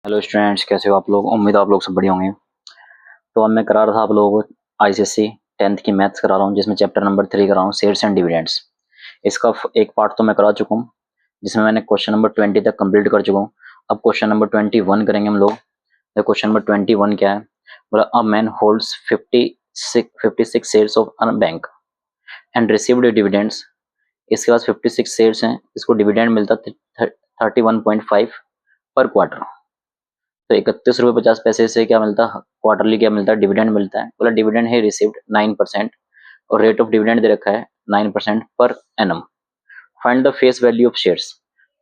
Hello students, कैसे हो आप लोग। उम्मीद है आप लोग सब बढ़िया होंगे। तो अब मैं करा रहा था आप लोगों को आईसीएससी 10th की मैथ्स करा रहा हूँ, जिसमें चैप्टर नंबर 3 करा रहा हूँ, शेयर्स एंड डिविडेंड्स। इसका एक पार्ट तो मैं करा चुका हूँ, जिसमें मैंने क्वेश्चन नंबर 20 तक कंप्लीट कर चुका हूँ। अब क्वेश्चन नंबर 21 करेंगे हम लोग। तो क्वेश्चन नंबर 21 क्या है, बोला a man holds 56 shares of a bank and received dividends. इसके पास 56 शेयर्स हैं, इसको डिविडेंड मिलता 31.5 पर क्वार्टर। तो 31 रुपये 50 पैसे से क्या मिलता है, क्वार्टरली क्या मिलता है, डिविडेंड मिलता है। बोला डिविडेंड है रिसीव्ड 9% और रेट ऑफ डिविडेंड दे रखा है 9% per annum. Find the face value of shares.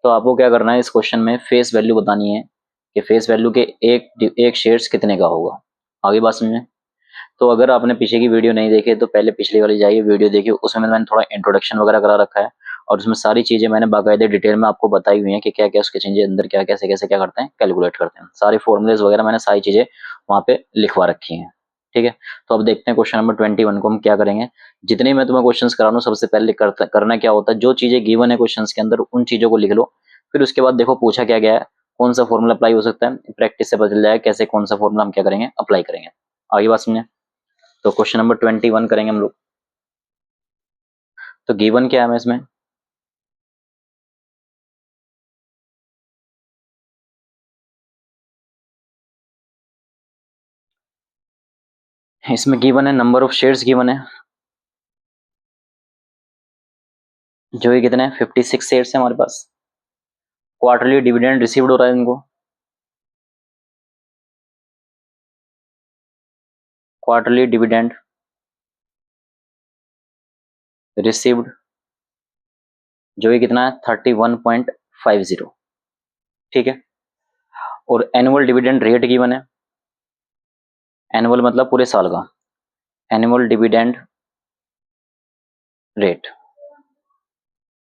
तो आपको क्या करना है, इस क्वेश्चन में फेस वैल्यू बतानी है कि फेस वैल्यू के एक शेयर्स कितने का होगा। आगे बात समझे। तो अगर आपने पीछे की वीडियो नहीं देखी तो पहले पिछली वाली जाइए, वीडियो देखिए, उसमें मैंने थोड़ा इंट्रोडक्शन वगैरह करा रखा है और उसमें सारी चीजें मैंने बाकायदे डिटेल में आपको बताई हुई हैं कि क्या क्या उसके चेंजेस अंदर क्या कैसे कैसे क्या करते हैं, कैलकुलेट करते हैं। सारे फॉर्मूलेज वगैरह मैंने सारी चीजें वहाँ पे लिखवा रखी हैं। ठीक है, तो अब देखते हैं क्वेश्चन नंबर 21 को हम क्या करेंगे। जितने मैं तुम्हें क्वेश्चन करा रहा हूँ, सबसे पहले करना क्या होता है, जो चीजें गिवन है क्वेश्चन के अंदर उन चीजों को लिख लो। फिर उसके बाद देखो पूछा क्या गया है, कौन सा फॉर्मूला अप्लाई हो सकता है, प्रैक्टिस से पता चल जाएगा कैसे कौन सा फॉर्मूला हम क्या करेंगे, अप्लाई करेंगे। आगे बात समझे। तो क्वेश्चन नंबर 21 करेंगे हम लोग। तो गिवन क्या है हमें इसमें, इसमें गिवन है नंबर ऑफ शेयर्स गिवन है, जो ये कितने हैं, 56 शेयर्स है हमारे पास। क्वार्टरली डिविडेंड रिसीव्ड हो रहा है इनको, क्वार्टरली डिविडेंड रिसीव्ड, जो ये कितना है 31.50। ठीक है, और एनुअल डिविडेंड रेट गिवन है। एनुअल मतलब पूरे साल का, एनुअल डिविडेंड रेट,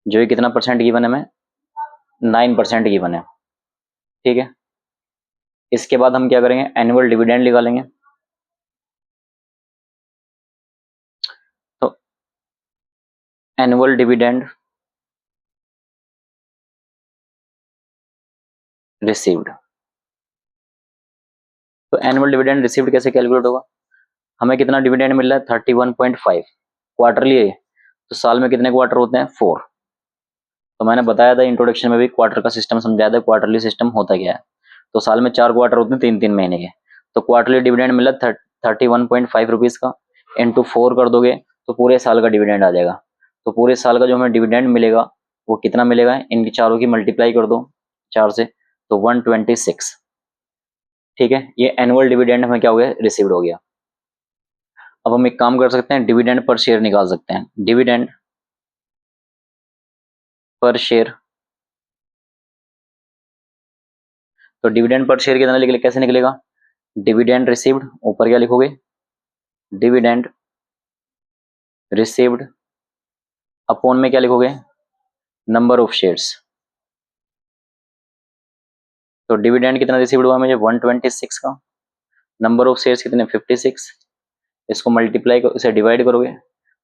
जो ये कितना परसेंट गिवन है हमें, 9% गिवन है। ठीक है, इसके बाद हम क्या करेंगे, एनुअल डिविडेंड निकालेंगे। तो एनुअल डिविडेंड रिसीव्ड, तो एनुअल डिविडेंड रिसीव्ड कैसे कैलकुलेट होगा, हमें कितना डिविडेंड मिल रहा है 31.5, क्वार्टरली है, तो साल में कितने क्वार्टर होते हैं 4। तो मैंने बताया था इंट्रोडक्शन में भी, क्वार्टर का सिस्टम समझाया था, क्वार्टरली सिस्टम होता क्या है। तो साल में 4 क्वार्टर होते हैं, 3-3 महीने के। तो क्वार्टरली डिविडेंड मिला 31.5 रुपीज का, इंटू 4 कर दोगे तो पूरे साल का डिविडेंड आ जाएगा। तो पूरे साल का जो हमें डिविडेंड मिलेगा वो कितना मिलेगा, इनकी चारों की मल्टीप्लाई कर दो 4 से, तो 126। ठीक है, ये एनुअल डिविडेंड हमें क्या हो गया, रिसीव्ड हो गया। अब हम एक काम कर सकते हैं, डिविडेंड पर शेयर निकाल सकते हैं। डिविडेंड पर शेयर, तो डिविडेंड पर शेयर कितना निकले, कैसे निकलेगा, डिविडेंड रिसीव्ड, ऊपर क्या लिखोगे, डिविडेंड रिसीव्ड अपॉन में क्या लिखोगे, नंबर ऑफ शेयर्स। तो डिविडेंड कितना रिसीव्ड हुआ मुझे 126 का, नंबर ऑफ शेयर्स कितने 56, इसको मल्टीप्लाई इसे डिवाइड करोगे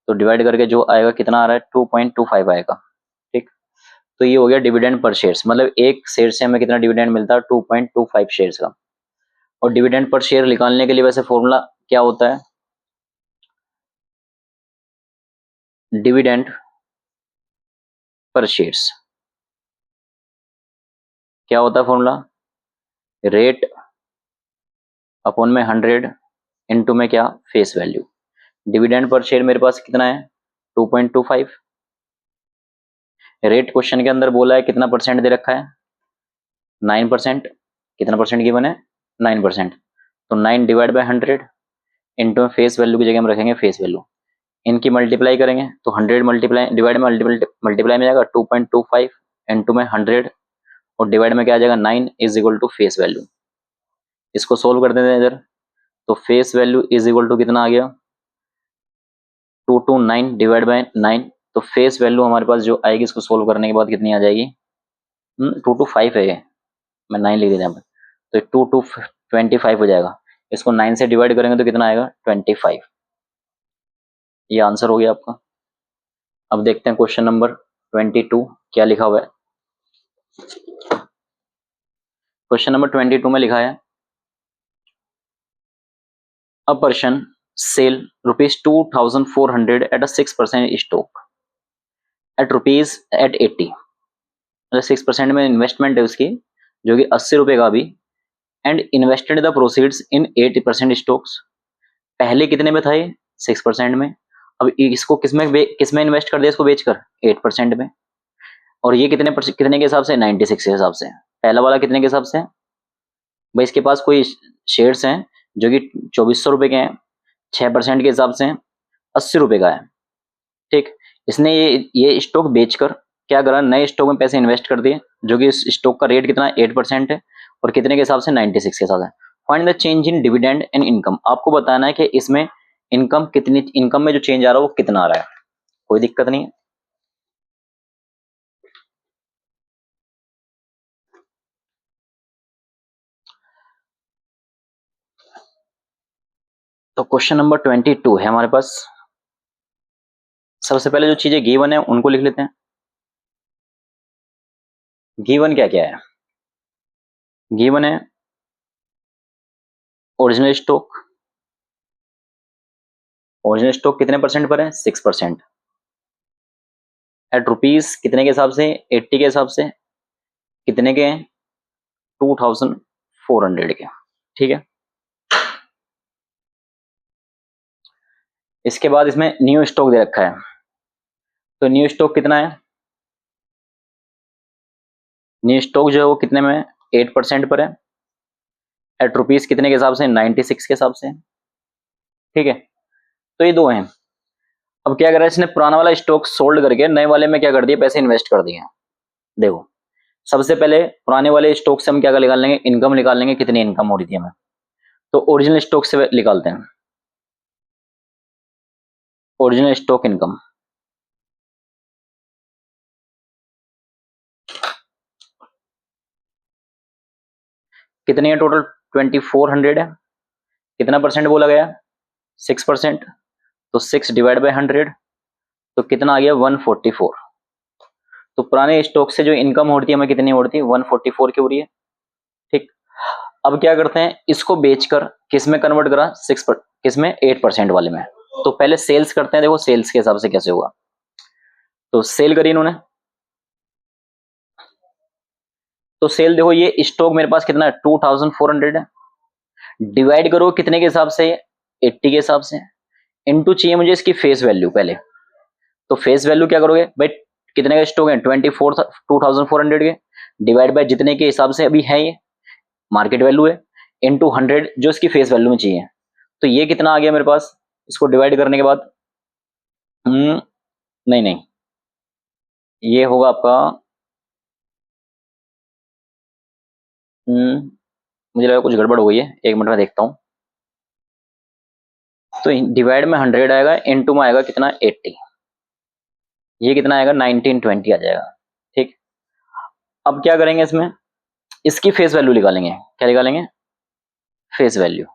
तो डिवाइड करके जो आएगा कितना आ रहा है 2.25 आएगा। ठीक, तो ये हो गया डिविडेंड पर शेयर्स, मतलब एक शेयर से हमें कितना डिविडेंड मिलता है 2.25 शेयर्स का। और डिविडेंड पर शेयर निकालने के लिए वैसे फॉर्मूला क्या होता है, डिविडेंड पर शेयर्स क्या होता है फॉर्मूला, रेट अपॉन में 100 इंटू में क्या, face value. Dividend per share मेरे पास कितना है 2.25, रेट क्वेश्चन के अंदर बोला है कितना परसेंट दे रखा है 9%, कितना परसेंट गिवन है 9%। तो 9 divide by 100 into face value की जगह हम रखेंगे फेस वैल्यू, इनकी मल्टीप्लाई करेंगे तो 100 मल्टीप्लाई डिवाइड में मल्टीप्लाई में जाएगा 2.25 इंटू में 100 और डिवाइड में क्या आ जाएगा 9 is equal to face value. इसको सोल्व कर देते हैं इधर, तो face value is equal to कितना आ गया 229 डिवाइड बाय 9। तो फेस वैल्यू हमारे पास जो आएगी इसको सोल्व करने के बाद कितनी आ जाएगी, 225 है ये, मैं 9 लिख देता हूँ, तो 2225 हो जाएगा। इसको 9 से डिवाइड करेंगे तो कितना आएगा 25। ये आंसर हो गया आपका। अब देखते हैं क्वेश्चन नंबर 22 क्या लिखा हुआ है। क्वेश्चन नंबर 22 में लिखा है a person sell ₹2,400 at a 6% stock at ₹80, मतलब 6% में इन्वेस्टमेंट है उसकी, जो कि 80 रुपए का भी, and invested the proceeds in 80% stocks. पहले कितने में था ये? 6% में। अब इसको किसमें इन्वेस्ट कर दिया इसको बेचकर? 8% में। और ये कितने के हिसाब से? 96 के हिसाब से। पहला वाला कितने के हिसाब से? भाई इसके पास कोई शेयर्स हैं जो कि 2400 रुपए के हैं, 6% के हिसाब से 80 रुपए का है। ठीक, इसने ये स्टॉक बेचकर क्या करा? नए स्टॉक में पैसे इन्वेस्ट कर दिए, जो कि इस स्टॉक का रेट कितना है? 8% है, और कितने के हिसाब से? 96 के हिसाब से। Find the change in dividend and income. आपको बताना है कि इसमें इनकम में जो चेंज आ रहा है वो कितना आ रहा है। कोई दिक्कत नहीं है। तो क्वेश्चन नंबर 22 है हमारे पास। सबसे पहले जो चीजें गिवन है उनको लिख लेते हैं। गिवन क्या क्या है? गिवन है ओरिजिनल स्टॉक। ओरिजिनल स्टॉक कितने परसेंट पर है? 6%। एट रुपीज कितने के हिसाब से? 80 के हिसाब से। कितने के? 2400 के। ठीक है, इसके बाद इसमें न्यू स्टॉक दे रखा है। तो न्यू स्टॉक कितना है? न्यू स्टॉक जो है वो कितने में? 8% पर है। एट रुपीज कितने के हिसाब से? 96 के हिसाब से। ठीक है, तो ये दो हैं। अब क्या करा इसने? पुराना वाला स्टॉक सोल्ड करके नए वाले में क्या कर दिया? पैसे इन्वेस्ट कर दिए। देखो, सबसे पहले पुराने वाले स्टॉक से हम क्या निकाल लेंगे? इनकम निकाल लेंगे, कितनी इनकम हो रही थी हमें। तो ओरिजिनल स्टॉक से निकालते हैं। ओरिजिनल स्टॉक इनकम कितनी है? टोटल 2400 है। कितना परसेंट बोला गया? 6%। तो 6 डिवाइड बाई 100, तो कितना आ गया? 144। तो पुराने स्टॉक से जो इनकम हो रही है हमें कितनी हो रही थी? 144 की हो रही है। ठीक, अब क्या करते हैं? इसको बेचकर किस में कन्वर्ट करा? किसमें? 8% वाले में। तो पहले सेल्स करते हैं। देखो सेल्स के हिसाब से कैसे होगा। तो सेल करी इन्होंने। तो सेल देखो, ये स्टॉक मेरे पास कितना है? 2400 है। डिवाइड करो कितने के हिसाब से? 80 के हिसाब से। इनटू चाहिए मुझे इसकी फेस वैल्यू पहले। तो फेस वैल्यू क्या करोगे भाई? कितने का स्टॉक है? 2400 के, डिवाइड बाय जितने के हिसाब से अभी है ये मार्केट वैल्यू है, इनटू 100 जो इसकी फेस वैल्यू में चाहिए। तो ये कितना आ गया मेरे पास? इसको डिवाइड करने के बाद नहीं नहीं, ये होगा आपका मुझे लगा कुछ गड़बड़ हो गई है, एक मिनट में देखता हूँ। तो डिवाइड में 100 आएगा, इनटू में आएगा कितना? 80। ये कितना आएगा? 1920 आ जाएगा। ठीक, अब क्या करेंगे इसमें? इसकी फेस वैल्यू निकालेंगे। क्या निकालेंगे? फेस वैल्यू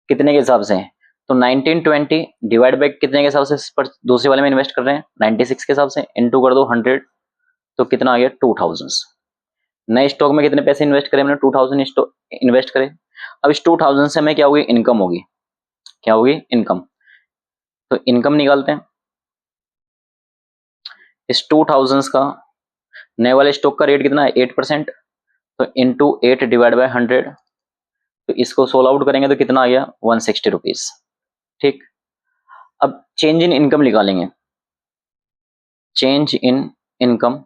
कितने के हिसाब से? तो 1920 डिवाइड बाई कितने के हिसाब से पर दूसरे वाले में इन्वेस्ट कर रहे हैं? 96 के हिसाब से। इनटू कर दो 100, तो कितना आ गया? 2000। नए स्टॉक में कितने पैसे इन्वेस्ट करें हमने? 2000 स्टॉक इन्वेस्ट करें। अब इस 2000 से हमें क्या होगी? इनकम होगी। क्या होगी? इनकम। तो इनकम निकालते हैं। इस 2000 का नए वाले स्टॉक का रेट कितना है? 8%। तो इंटू 8 डिवाइड बाई 100, तो इसको सोल्व आउट करेंगे तो कितना आ गया? 160 रुपीज। ठीक, अब चेंज इन इनकम निकालेंगे। चेंज इन इनकम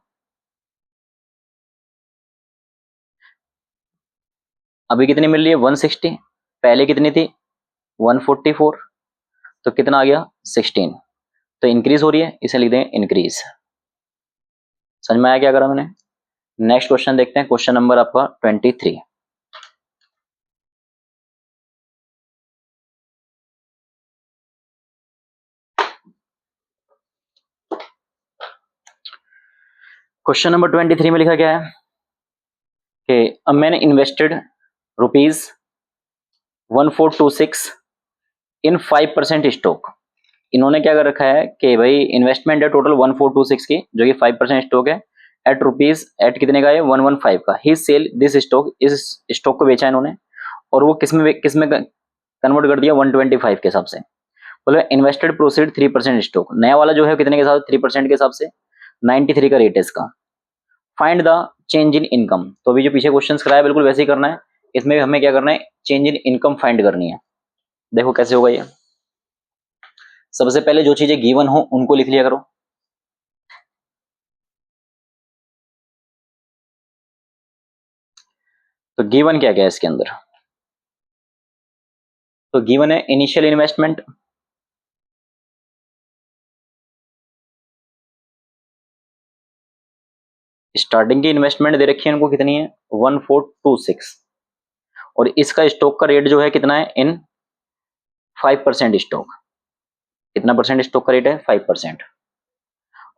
अभी कितनी मिल रही है? 160। पहले कितनी थी? 144। तो कितना आ गया? 16। तो इंक्रीज हो रही है, इसे लिख दें इंक्रीज। समझ में आया क्या करा मैंने? नेक्स्ट क्वेश्चन देखते हैं। क्वेश्चन नंबर आपका 23। क्वेश्चन नंबर 23 में लिखा क्या है कि अब मैंने इन्वेस्टेड ₹1426 इन 5% स्टॉक। इन्होंने क्या कर रखा है कि भाई इन्वेस्टमेंट है टोटल 1426 की, जो कि 5% स्टॉक है, एट रुपीज, एट कितने का है 115 का, ही सेल दिस स्टॉक, इस स्टॉक को बेचा इन्होंने और वो किसमें कन्वर्ट कर दिया 125 के हिसाब से। बोले इन्वेस्टेड प्रोसीड 3% स्टॉक, नया वाला जो है कितने के साथ 3% के हिसाब से 93 का रेट है इसका। Find the change in income, तो अभी जो पीछे क्वेश्चंस कराया बिल्कुल वैसे ही करना है, इसमें भी हमें क्या करना है चेंज इन इनकम फाइंड करनी है। देखो कैसे होगा ये, सबसे पहले जो चीजें गिवन हो उनको लिख लिया करो। तो गिवन क्या क्या है इसके अंदर, तो गिवन है इनिशियल इन्वेस्टमेंट, स्टार्टिंग की इन्वेस्टमेंट दे रखी है इनको कितनी है 1426, और इसका स्टॉक का रेट जो है कितना है इन 5% स्टॉक, कितना परसेंट स्टॉक का रेट है 5%,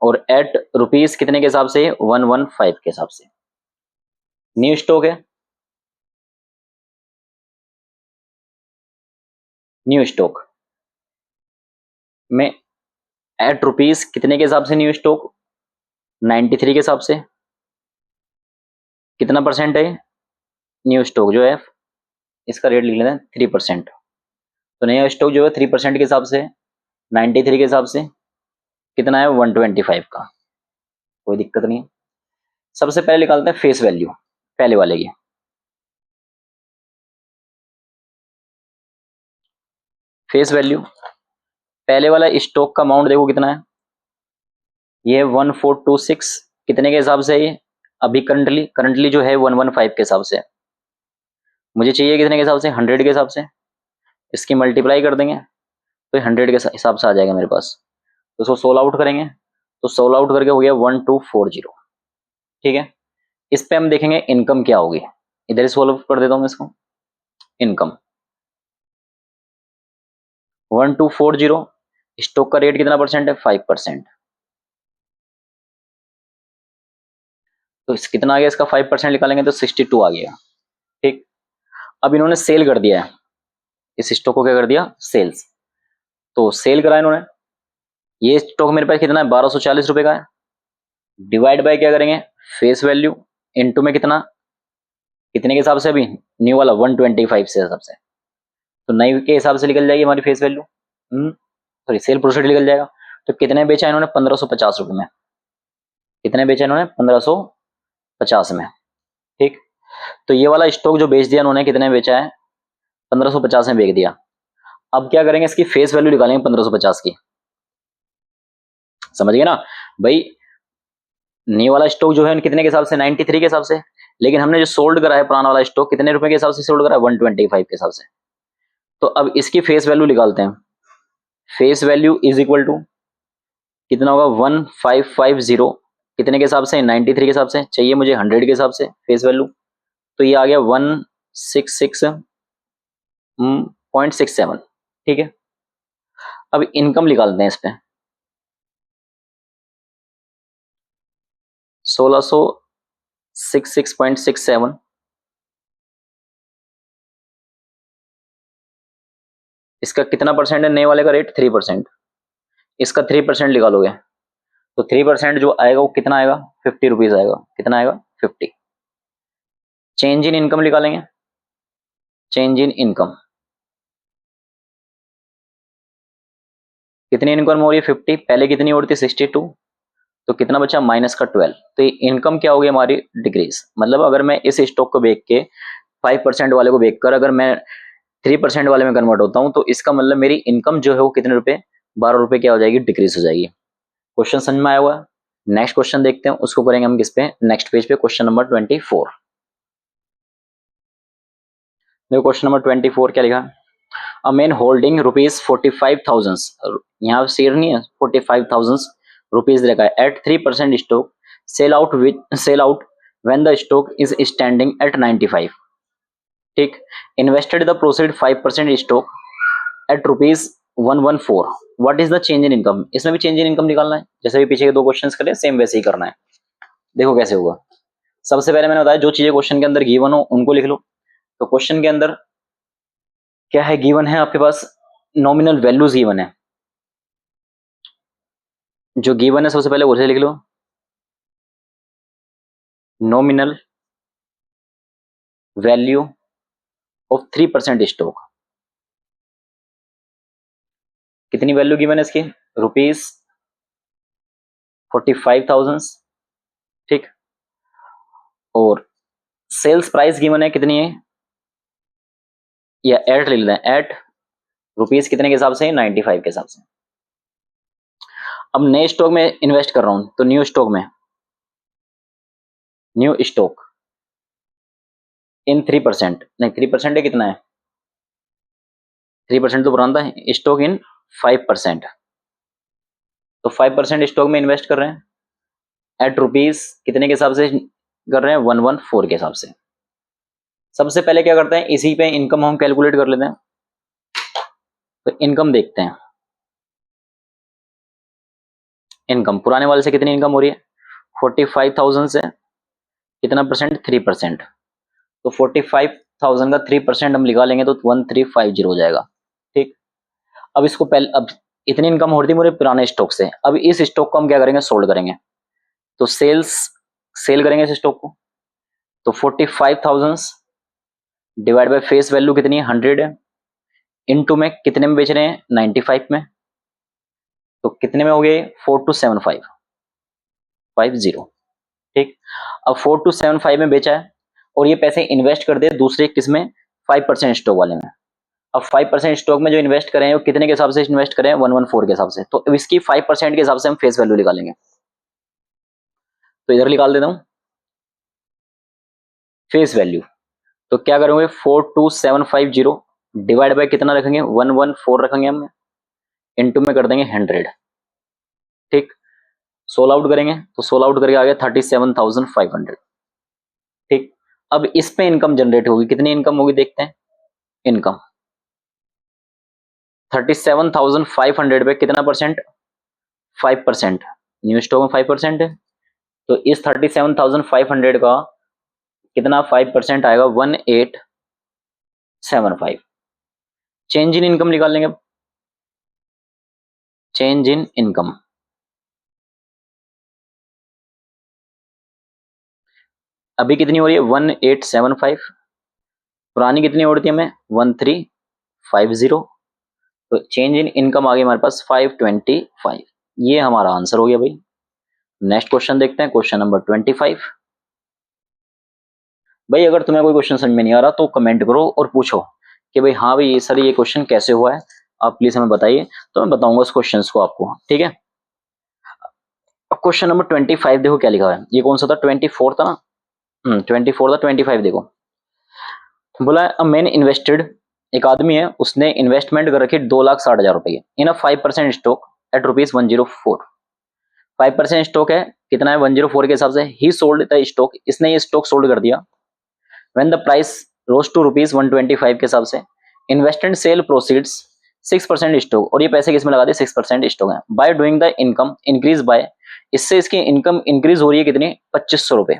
और एट रुपीज कितने के हिसाब से 115 के हिसाब से। न्यू स्टॉक है, न्यू स्टॉक में एट रुपीज कितने के हिसाब से न्यू स्टॉक 93 के हिसाब से, कितना परसेंट है न्यू स्टॉक जो है, इसका रेट लिख लेते हैं 3%, तो नया स्टॉक जो है 3% के हिसाब से 93 के हिसाब से कितना है 125 का, कोई दिक्कत नहीं है। सबसे पहले निकालते हैं फेस वैल्यू पहले वाले की, फेस वैल्यू पहले वाला स्टॉक का अमाउंट देखो कितना है, ये 1426 कितने के हिसाब से है ये, अभी करंटली जो है 115 के हिसाब से, मुझे चाहिए कितने के हिसाब से 100 के हिसाब से, इसकी मल्टीप्लाई कर देंगे तो 100 के हिसाब से आ जाएगा मेरे पास, तो इसको 16 आउट करेंगे तो 16 आउट करके हो गया 1240, ठीक है। इस पे हम देखेंगे इनकम क्या होगी, इधर ही सोल्व कर देता हूँ मैं इसको, इनकम 1240, स्टॉक का रेट कितना परसेंट है 5%, तो इस कितना आ गया इसका 5% निकालेंगे तो 62 आ गया, ठीक। अब इन्होंने सेल कर दिया है, इस स्टॉक को क्या कर दिया सेल्स, तो सेल करा इन्होंने, ये स्टॉक मेरे पास कितना है 1240 रुपए का है, डिवाइड बाय क्या करेंगे फेस वैल्यू इनटू में कितना, कितने के हिसाब से अभी न्यू वाला 125 से हिसाब से, तो नई के हिसाब से निकल जाएगी हमारी face value, sorry cell proceed निकल जाएगा। तो कितने बेचा इन्होंने 1550 रुपए में, कितने बेचा इन्होंने 1550 में, ठीक। तो ये वाला स्टॉक जो बेच दिया इन्होंने कितने बेचा है 1550 में बेच दिया। अब क्या करेंगे इसकी फेस वैल्यू निकालेंगे 1550 की, समझ गए ना भाई, न्यू वाला स्टॉक जो है कितने के हिसाब से 93 के हिसाब से, लेकिन हमने जो सोल्ड करा है पुराना वाला स्टॉक कितने रुपए के हिसाब से सोल्ड करा है 125 के हिसाब से। तो अब इसकी फेस वैल्यू निकालते हैं, face value is equal to कितना होगा 1550, कितने के हिसाब से 93 के हिसाब से, चाहिए मुझे 100 के हिसाब से फेस वैल्यू, तो ये आ गया 166.67, ठीक है। अब इनकम निकालते हैं इस पे 1666.67, इसका कितना परसेंट है नए वाले का रेट 3%, इसका 3% निकालोगे तो 3% जो आएगा वो कितना आएगा 50 रुपीज आएगा, कितना आएगा 50। चेंज इन इनकम निकालेंगे, चेंज इन इनकम कितनी इनकम हो रही है 50, पहले कितनी हो रही थी 62, तो कितना बचा माइनस का 12, तो ये इनकम क्या होगी हमारी डिक्रीज, मतलब अगर मैं इस स्टॉक को बेच के 5% वाले को बेच कर अगर मैं 3% वाले में कन्वर्ट होता हूं तो इसका मतलब मेरी इनकम जो है वो कितने रुपए 12 रुपए क्या हो जाएगी डिक्रीज हो जाएगी। क्वेश्चन समझ में आया हुआ, नेक्स्ट क्वेश्चन देखते हैं, उसको करेंगे हम किस पे नेक्स्ट पेज पे, क्वेश्चन नंबर 24। देखो क्वेश्चन नंबर 24 क्या लिखा, अ मैन होल्डिंग रुपीज 45,000, यहाँ शेयर नहीं है 45,000 रुपीज रखा है at 3% stock, sell out when the stock is standing at 95, ठीक। Invested the proceed 5% stock at rupees 114, what is the change in income, इसमें भी चेंज इन इनकम निकालना है, जैसे भी पीछे के दो क्वेश्चंस करे सेम वैसे ही करना है। देखो कैसे होगा, सबसे पहले मैंने बताया जो चीजें क्वेश्चन के अंदर गिवन हो उनको लिख लो, तो क्वेश्चन के अंदर क्या है गिवन है आपके पास नॉमिनल वैल्यूज गिवन है, जो गिवन है सबसे पहले उसे लिख लो, नॉमिनल वैल्यू ऑफ 3% स्टॉक। कितनी वैल्यू गिवन है इसकी? ₹45,000, ठीक। और सेल्स प्राइस गिवन है कितनी है, या एट ले लेते हैं, एट रुपीज कितने के हिसाब से? 95 के हिसाब से। अब नए स्टॉक में इन्वेस्ट कर रहा हूं, तो न्यू स्टॉक में, न्यू स्टॉक इन 3%, नहीं 3% है, कितना है? 3% तो पुराना था। स्टॉक इन 5%, तो 5% स्टॉक में इन्वेस्ट कर रहे हैं एट रुपीज कितने के हिसाब से कर रहे हैं? 114 के हिसाब से। सबसे पहले क्या करते हैं, इसी पे इनकम हम कैलकुलेट कर लेते हैं। तो इनकम देखते हैं, इनकम पुराने वाले से कितनी इनकम हो रही है? 45,000 से कितना परसेंट? 3%। तो 45,000 का 3% हम निकालेंगे तो 1350 हो जाएगा, ठीक। अब इसको पहले, अब इतनी इनकम हो रही थी मेरे पुराने स्टॉक से, अब इस स्टॉक को हम क्या करेंगे? सोल्ड करेंगे। तो सेल करेंगे इस स्टॉक को। तो 45,000 डिवाइड बाय फेस वैल्यू कितनी है? 100 है। इनटू में कितने में बेच रहे हैं? 95 में। तो कितने में हो गए? 427550, ठीक। अब 4275 में बेचा है और ये पैसे इन्वेस्ट कर दे दूसरे किस में? 5% स्टॉक वाले में। अब 5% स्टॉक में जो इन्वेस्ट करें वो कितने के हिसाब से इन्वेस्ट करें? 114 के हिसाब से। तो इसकी 5% के हिसाब से हम फेस वैल्यू निकालेंगे। तो इधर निकाल देता हूं फेस वैल्यू। तो क्या करेंगे? 42750 डिवाइड बाय कितना रखेंगे? 114 रखेंगे हम, इनटू में कर देंगे 100, ठीक। 16 आउट करेंगे तो 16 आउट करके आ गया 37,500, ठीक। अब इस पे इनकम जनरेट होगी, कितनी इनकम होगी देखते हैं। इनकम 37,500 पे कितना परसेंट? 5%। न्यू स्टॉक में 5% है, तो इस 37,500 का कितना 5% आएगा? 1875। चेंज इन इनकम निकाल लेंगे। चेंज इन इनकम, अभी कितनी हो रही है? 1875। पुरानी कितनी हो रही थी हमें? 1350। तो चेंज इन इनकम आ गई हमारे पास 525। ये हमारा आंसर हो गया भाई। नेक्स्ट क्वेश्चन देखते हैं, क्वेश्चन नंबर 25। भाई अगर तुम्हें कोई क्वेश्चन समझ में नहीं आ रहा तो कमेंट करो और पूछो कि भाई हाँ भाई सर ये क्वेश्चन कैसे हुआ है, आप प्लीज हमें बताइए, तो मैं बताऊंगा उस क्वेश्चन को आपको, ठीक है। अब क्वेश्चन नंबर 25 देखो क्या लिखा हुआ है। ये कौन सा था? 24 था ना। 24 था। 25 देखो, बोला अ मैन इन्वेस्टेड, एक आदमी है उसने इन्वेस्टमेंट कर रखी 2,60,000 रुपये इन अ 5% स्टॉक एट ₹104। 5% स्टॉक है, कितना है? 104 के हिसाब से। ही सोल्ड द स्टॉक, इसने ये स्टॉक सोल्ड कर दिया। When the price rose to ₹125 के हिसाब से। इन्वेस्टेड सेल प्रोसीड्स 6% स्टॉक, और ये पैसे किसमें लगा दिए? 6% स्टॉक है। By doing the income increase by, इससे इसकी इनकम इंक्रीज हो रही है कितनी? 2500 रुपए।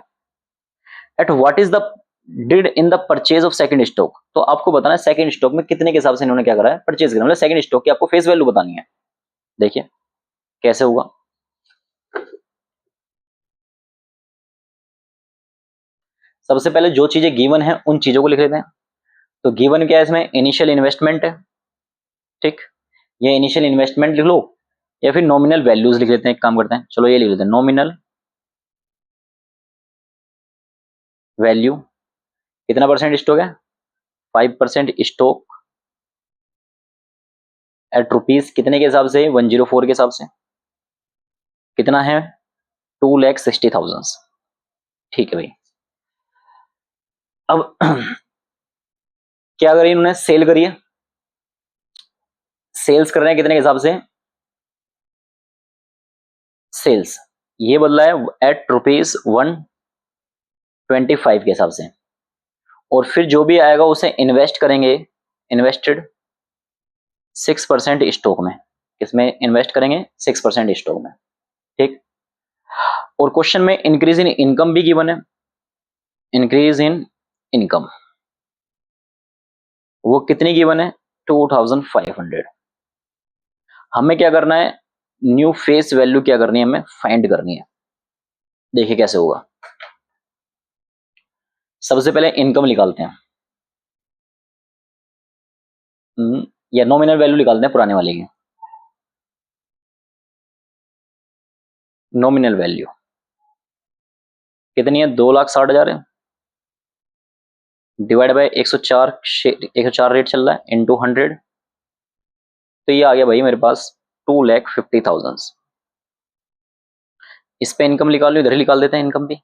At what is the did in the purchase of second stock, तो आपको बताना है सेकंड स्टॉक में कितने के हिसाब से इन्होंने क्या करा है? परचेज करा। मतलब सेकंड स्टॉक की आपको फेस वैल्यू बतानी है। देखिए कैसे होगा। सबसे पहले जो चीजें गिवन है उन चीजों को लिख लेते हैं। तो गिवन क्या है इसमें? इनिशियल इन्वेस्टमेंट है, ठीक। ये इनिशियल इन्वेस्टमेंट लिख लो, या फिर नॉमिनल वैल्यूज लिख लेते हैं। एक काम करते हैं, चलो ये लिख लेते हैं, नॉमिनल वैल्यू। कितना परसेंट स्टॉक है? 5% स्टॉक एट रुपीज कितने के हिसाब से? 104 के हिसाब से। कितना है? 2,60,000, ठीक है भाई। अब क्या करिए इन्होंने? सेल करिए। सेल्स कर रहे हैं कितने के हिसाब से? सेल्स ये बदला है एट ₹125 के हिसाब से। और फिर जो भी आएगा उसे इन्वेस्ट करेंगे, इन्वेस्टेड 6% स्टॉक में। किसमें इन्वेस्ट करेंगे? 6% स्टॉक में, ठीक। और क्वेश्चन में इंक्रीज इन इनकम भी गिवन है। इंक्रीज इन इनकम वो कितनी गिवन है? 2,500। हमें क्या करना है? न्यू फेस वैल्यू क्या करनी है? हमें फाइंड करनी है। देखिए कैसे होगा। सबसे पहले इनकम निकालते हैं, या नॉमिनल वैल्यू निकालते हैं पुराने वाले की। नॉमिनल वैल्यू कितनी है, 2,60,000 है, डिवाइड बाय 104, 104 रेट चल रहा है, इंटू 100, तो ये आ गया भाई मेरे पास 2,50,000। इस पे इनकम निकाल लो, इधर ही निकाल देते हैं इनकम भी।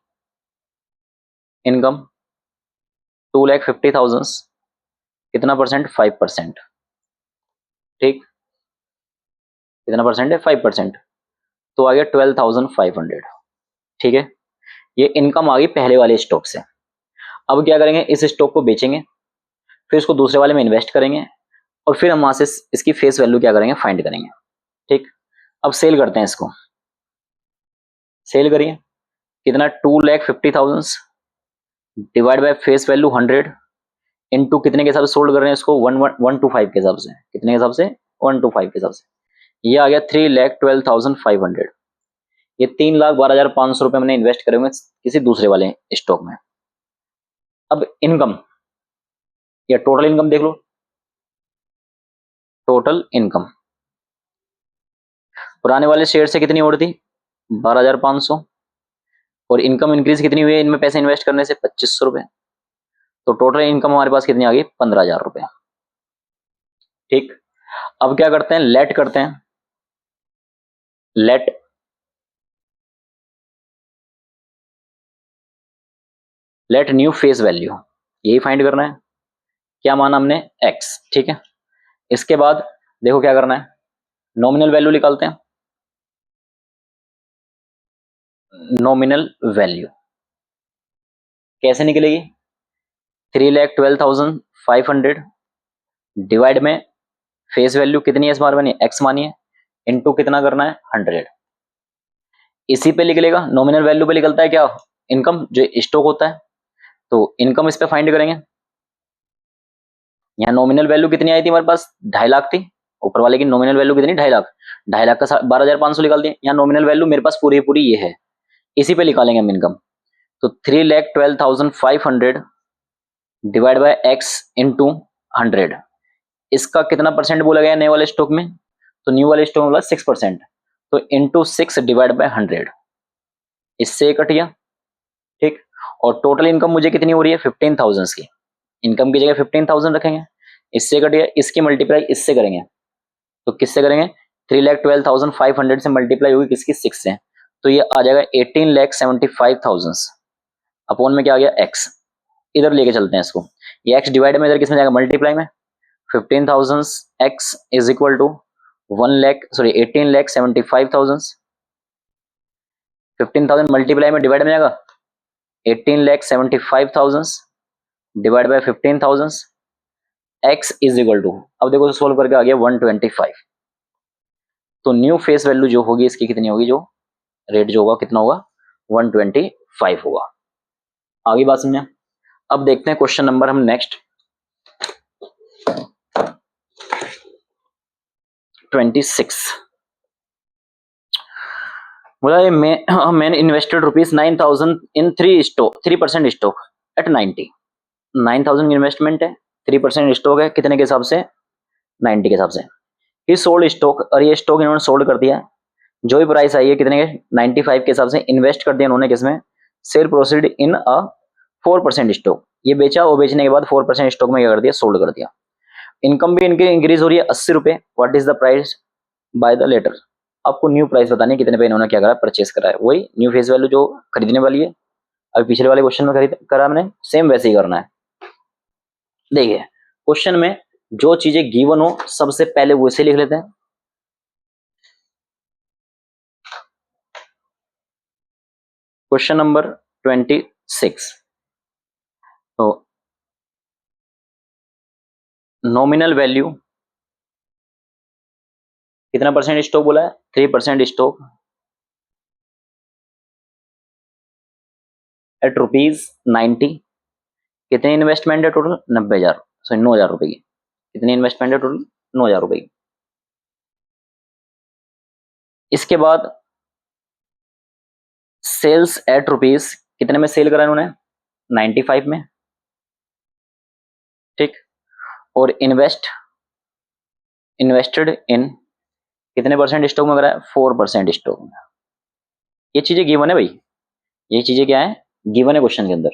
इनकम 2,50,000, कितना परसेंट, 5%। ठीक, कितना परसेंट है, 5%, तो आ गया 12,500। ठीक है, ये इनकम आ गई पहले वाले स्टॉक से। अब क्या करेंगे, इस स्टॉक को बेचेंगे, फिर इसको दूसरे वाले में इन्वेस्ट करेंगे, और फिर हम वहां से इसकी फेस वैल्यू क्या करेंगे, फाइंड करेंगे। ठीक, अब सेल करते हैं इसको, सेल करिए, कितना, 2,50,000 divide by face value 100, into कितने के हिसाब से सोल्ड कर रहे हैं इसको, 1,125 के हिसाब से, कितने के हिसाब से, 125 के हिसाब से, ये आ गया 3,12,500। ये 3,12,500 रुपए मैंने इन्वेस्ट करे होंगे किसी दूसरे वाले स्टॉक में। अब इनकम या टोटल इनकम देख लो, टोटल इनकम पुराने वाले शेयर से कितनी और थी, 12,500, और इनकम इंक्रीज कितनी हुई है इनमें पैसे इन्वेस्ट करने से, 2,500 रुपए, तो टोटल इनकम हमारे पास कितनी आ गई, 15,000 रुपए। ठीक, अब क्या करते हैं, लेट करते हैं, let let new face value, यही फाइंड करना है, क्या माना हमने, x। ठीक है, इसके बाद देखो क्या करना है, नॉमिनल वैल्यू निकालते हैं, नॉमिनल वैल्यू कैसे निकलेगी, 3,12,500 डिवाइड में फेस वैल्यू कितनी है इस बार बनी, x मानिए, इनटू कितना करना है, 100, इसी पे निकलेगा, नॉमिनल वैल्यू पे निकलता है क्या, इनकम जो स्टॉक होता है, तो इनकम इस पे फाइंड करेंगे। यहाँ नॉमिनल वैल्यू कितनी आई थी हमारे पास, 2.5 लाख थी, ऊपर वाले की नॉमिनल वैल्यू कितनी, 2.5 लाख, 2.5 लाख का 12,500 निकाल दिए, यहाँ नॉमिनल वैल्यू मेरे पास पूरी पूरी ये है, इसी पे निकालेंगे हम इनकम, तो 3,12,500 डिवाइड बाय एक्स इंटू 100, इसका कितना परसेंट बोला गया नए वाले स्टॉक में, तो न्यू वाले स्टॉक में बोला 6%, तो इंटू 6 डिवाइड बाय 100, इससे कट गया। ठीक, और टोटल इनकम मुझे कितनी हो रही है, 15,000 की, इनकम की जगह 15,000 रखेंगे, इससे कट गया, इसकी मल्टीप्लाई इससे करेंगे, तो किससे करेंगे, 3,12,500 से मल्टीप्लाई होगी किसकी, 6 से, तो ये आ जाएगा 18,75,000 अपॉन में क्या आ गया, एक्स, इधर लेके चलते हैं इसको, ये एक्स डिवाइड में इधर किसमें जाएगा, मल्टीप्लाई में, 15,000 x is equal to 18,75,000, 15,000 multiply में डिवाइड में जाएगा, 18,75,000 divide by 15,000, x is equal to, अब देखो सोल्व करके आ गया 125, तो न्यू फेस वैल्यू जो होगी इसकी कितनी होगी, जो रेट जो होगा कितना होगा, 125 होगा। आगे बात समझे, अब देखते हैं क्वेश्चन नंबर हम नेक्स्ट 26। बोला मैंने invested ₹9,000 in 3% stock at 90, 9,000 investment है, 3% स्टॉक है, कितने के हिसाब से, 90 के हिसाब से, ही सोल्ड स्टॉक, और ये स्टॉक इन्होंने सोल्ड कर दिया, जो भी प्राइस आई है कितने के, 95 के हिसाब से इन्वेस्ट कर दिया उन्होंने किसमें, cell proceed in a 4% stock, ये बेचा, और बेचने के बाद 4% स्टॉक में क्या कर दिया, सोल्ड कर दिया। इनकम भी इनकी इंक्रीज हो रही है 80 रुपए, what is the price by the letter, आपको न्यू प्राइस बतानी है कितने पे इन्होंने क्या करा, परचेस करा है, वही न्यू फेस वैल्यू जो खरीदने वाली है, अभी पिछले वाले क्वेश्चन में खरीद करा मैंने, सेम वैसे ही करना है। देखिए क्वेश्चन में जो चीजें गिवन हो सबसे पहले वो इसे लिख लेते हैं, क्वेश्चन नंबर 26, तो नॉमिनल वैल्यू कितना परसेंट स्टॉक बोला है, 3% स्टॉक एट ₹90, कितनी इन्वेस्टमेंट है टोटल, 90,000, सॉरी 9,000 रुपए की, कितनी इन्वेस्टमेंट है टोटल, 9,000 रुपए की। इसके बाद सेल्स एट रुपीज, कितने में सेल करा इन्होंने, 95 में, ठीक। और इन्वेस्टेड इन कितने परसेंट स्टॉक में करा है? 4% स्टॉक में। ये चीजें गिवन है भाई, ये चीजें क्या है? गिवन है क्वेश्चन के अंदर।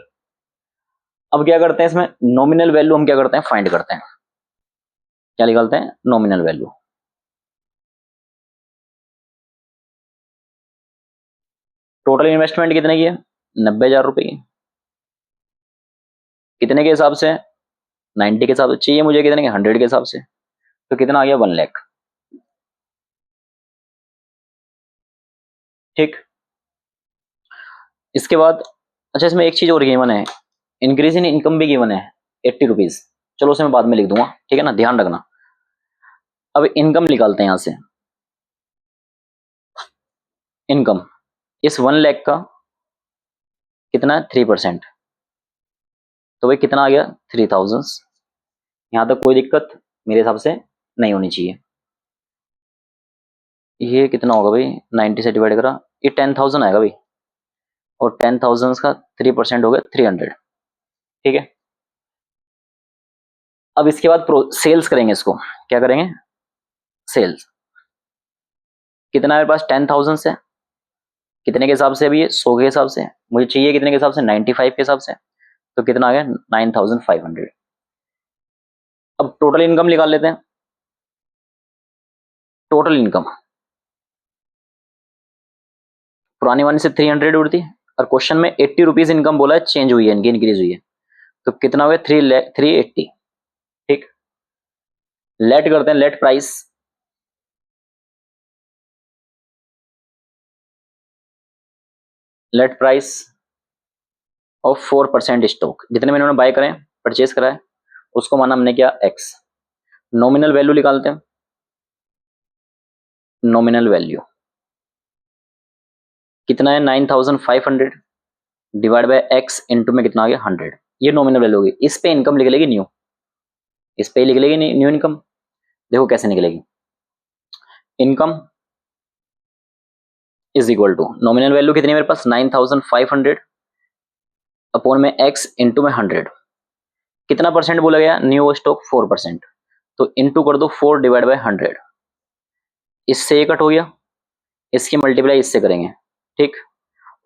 अब क्या करते हैं इसमें? नॉमिनल वैल्यू हम क्या करते हैं? फाइंड करते हैं। क्या निकालते हैं? Nominal value. टोटल इन्वेस्टमेंट कितने की है? 90,000 रुपए की। कितने के हिसाब से? 90 के हिसाब से। चाहिए मुझे कितने के? 100 के हिसाब से। तो कितना आ गया? 1 लाख, ठीक। इसके बाद अच्छा, इसमें एक चीज और गिवन है, इंक्रीज इन इनकम भी गिवन है, 80 रुपीज। चलो उसे मैं बाद में लिख दूंगा, ठीक है ना, ध्यान रखना। अब इनकम निकालते हैं यहां से। इनकम इस 1 लाख का कितना है? 3%। तो भाई कितना आ गया? 3000। यहां तक कोई दिक्कत मेरे हिसाब से नहीं होनी चाहिए। ये कितना होगा भाई? 90 से डिवाइड करा, ये 10,000 आएगा भाई। और 10,000 का 3% हो गया 300, ठीक है। अब इसके बाद सेल्स करेंगे इसको। क्या करेंगे? सेल्स। कितना है मेरे पास? 10,000 से कितने के हिसाब से? अभी ये 100 के हिसाब से मुझे चाहिए, कितने के हिसाब से? 95 के हिसाब से। तो कितना आ गया? 9,500। अब टोटल इनकम निकाल लेते हैं। टोटल इनकम पुरानी वाली से 300 उड़ती, और क्वेश्चन में 80 रुपीज इनकम बोला है, चेंज हुई है इनकी, इंक्रीज हुई है। तो कितना हो गया? 380, ठीक। लेट करते हैं, late price. Late price of 4% stock, जितने में इन्होंने बाय करें, परचेज करा है, उसको माना हमने क्या? एक्स। नॉमिनल वैल्यू निकालते हैं। नॉमिनल वैल्यू कितना है? 9,500 डिवाइड बाय एक्स इंटू में कितना आ गया? 100। ये नॉमिनल वैल्यू होगी। इस पे इनकम लिख लेगी न्यू, इस पे लिख लेगी न्यू इनकम। देखो कैसे निकलेगी। Income is equal to nominal value कितनी है मेरे पास? 9,500 अपॉन में एक्स इंटू में 100। कितना परसेंट बोला गया? New stock 4%। तो इंटू कर दो 4 डिवाइड बाय 100। इससे ये कट हो गया, इसकी मल्टीप्लाई इससे करेंगे, ठीक।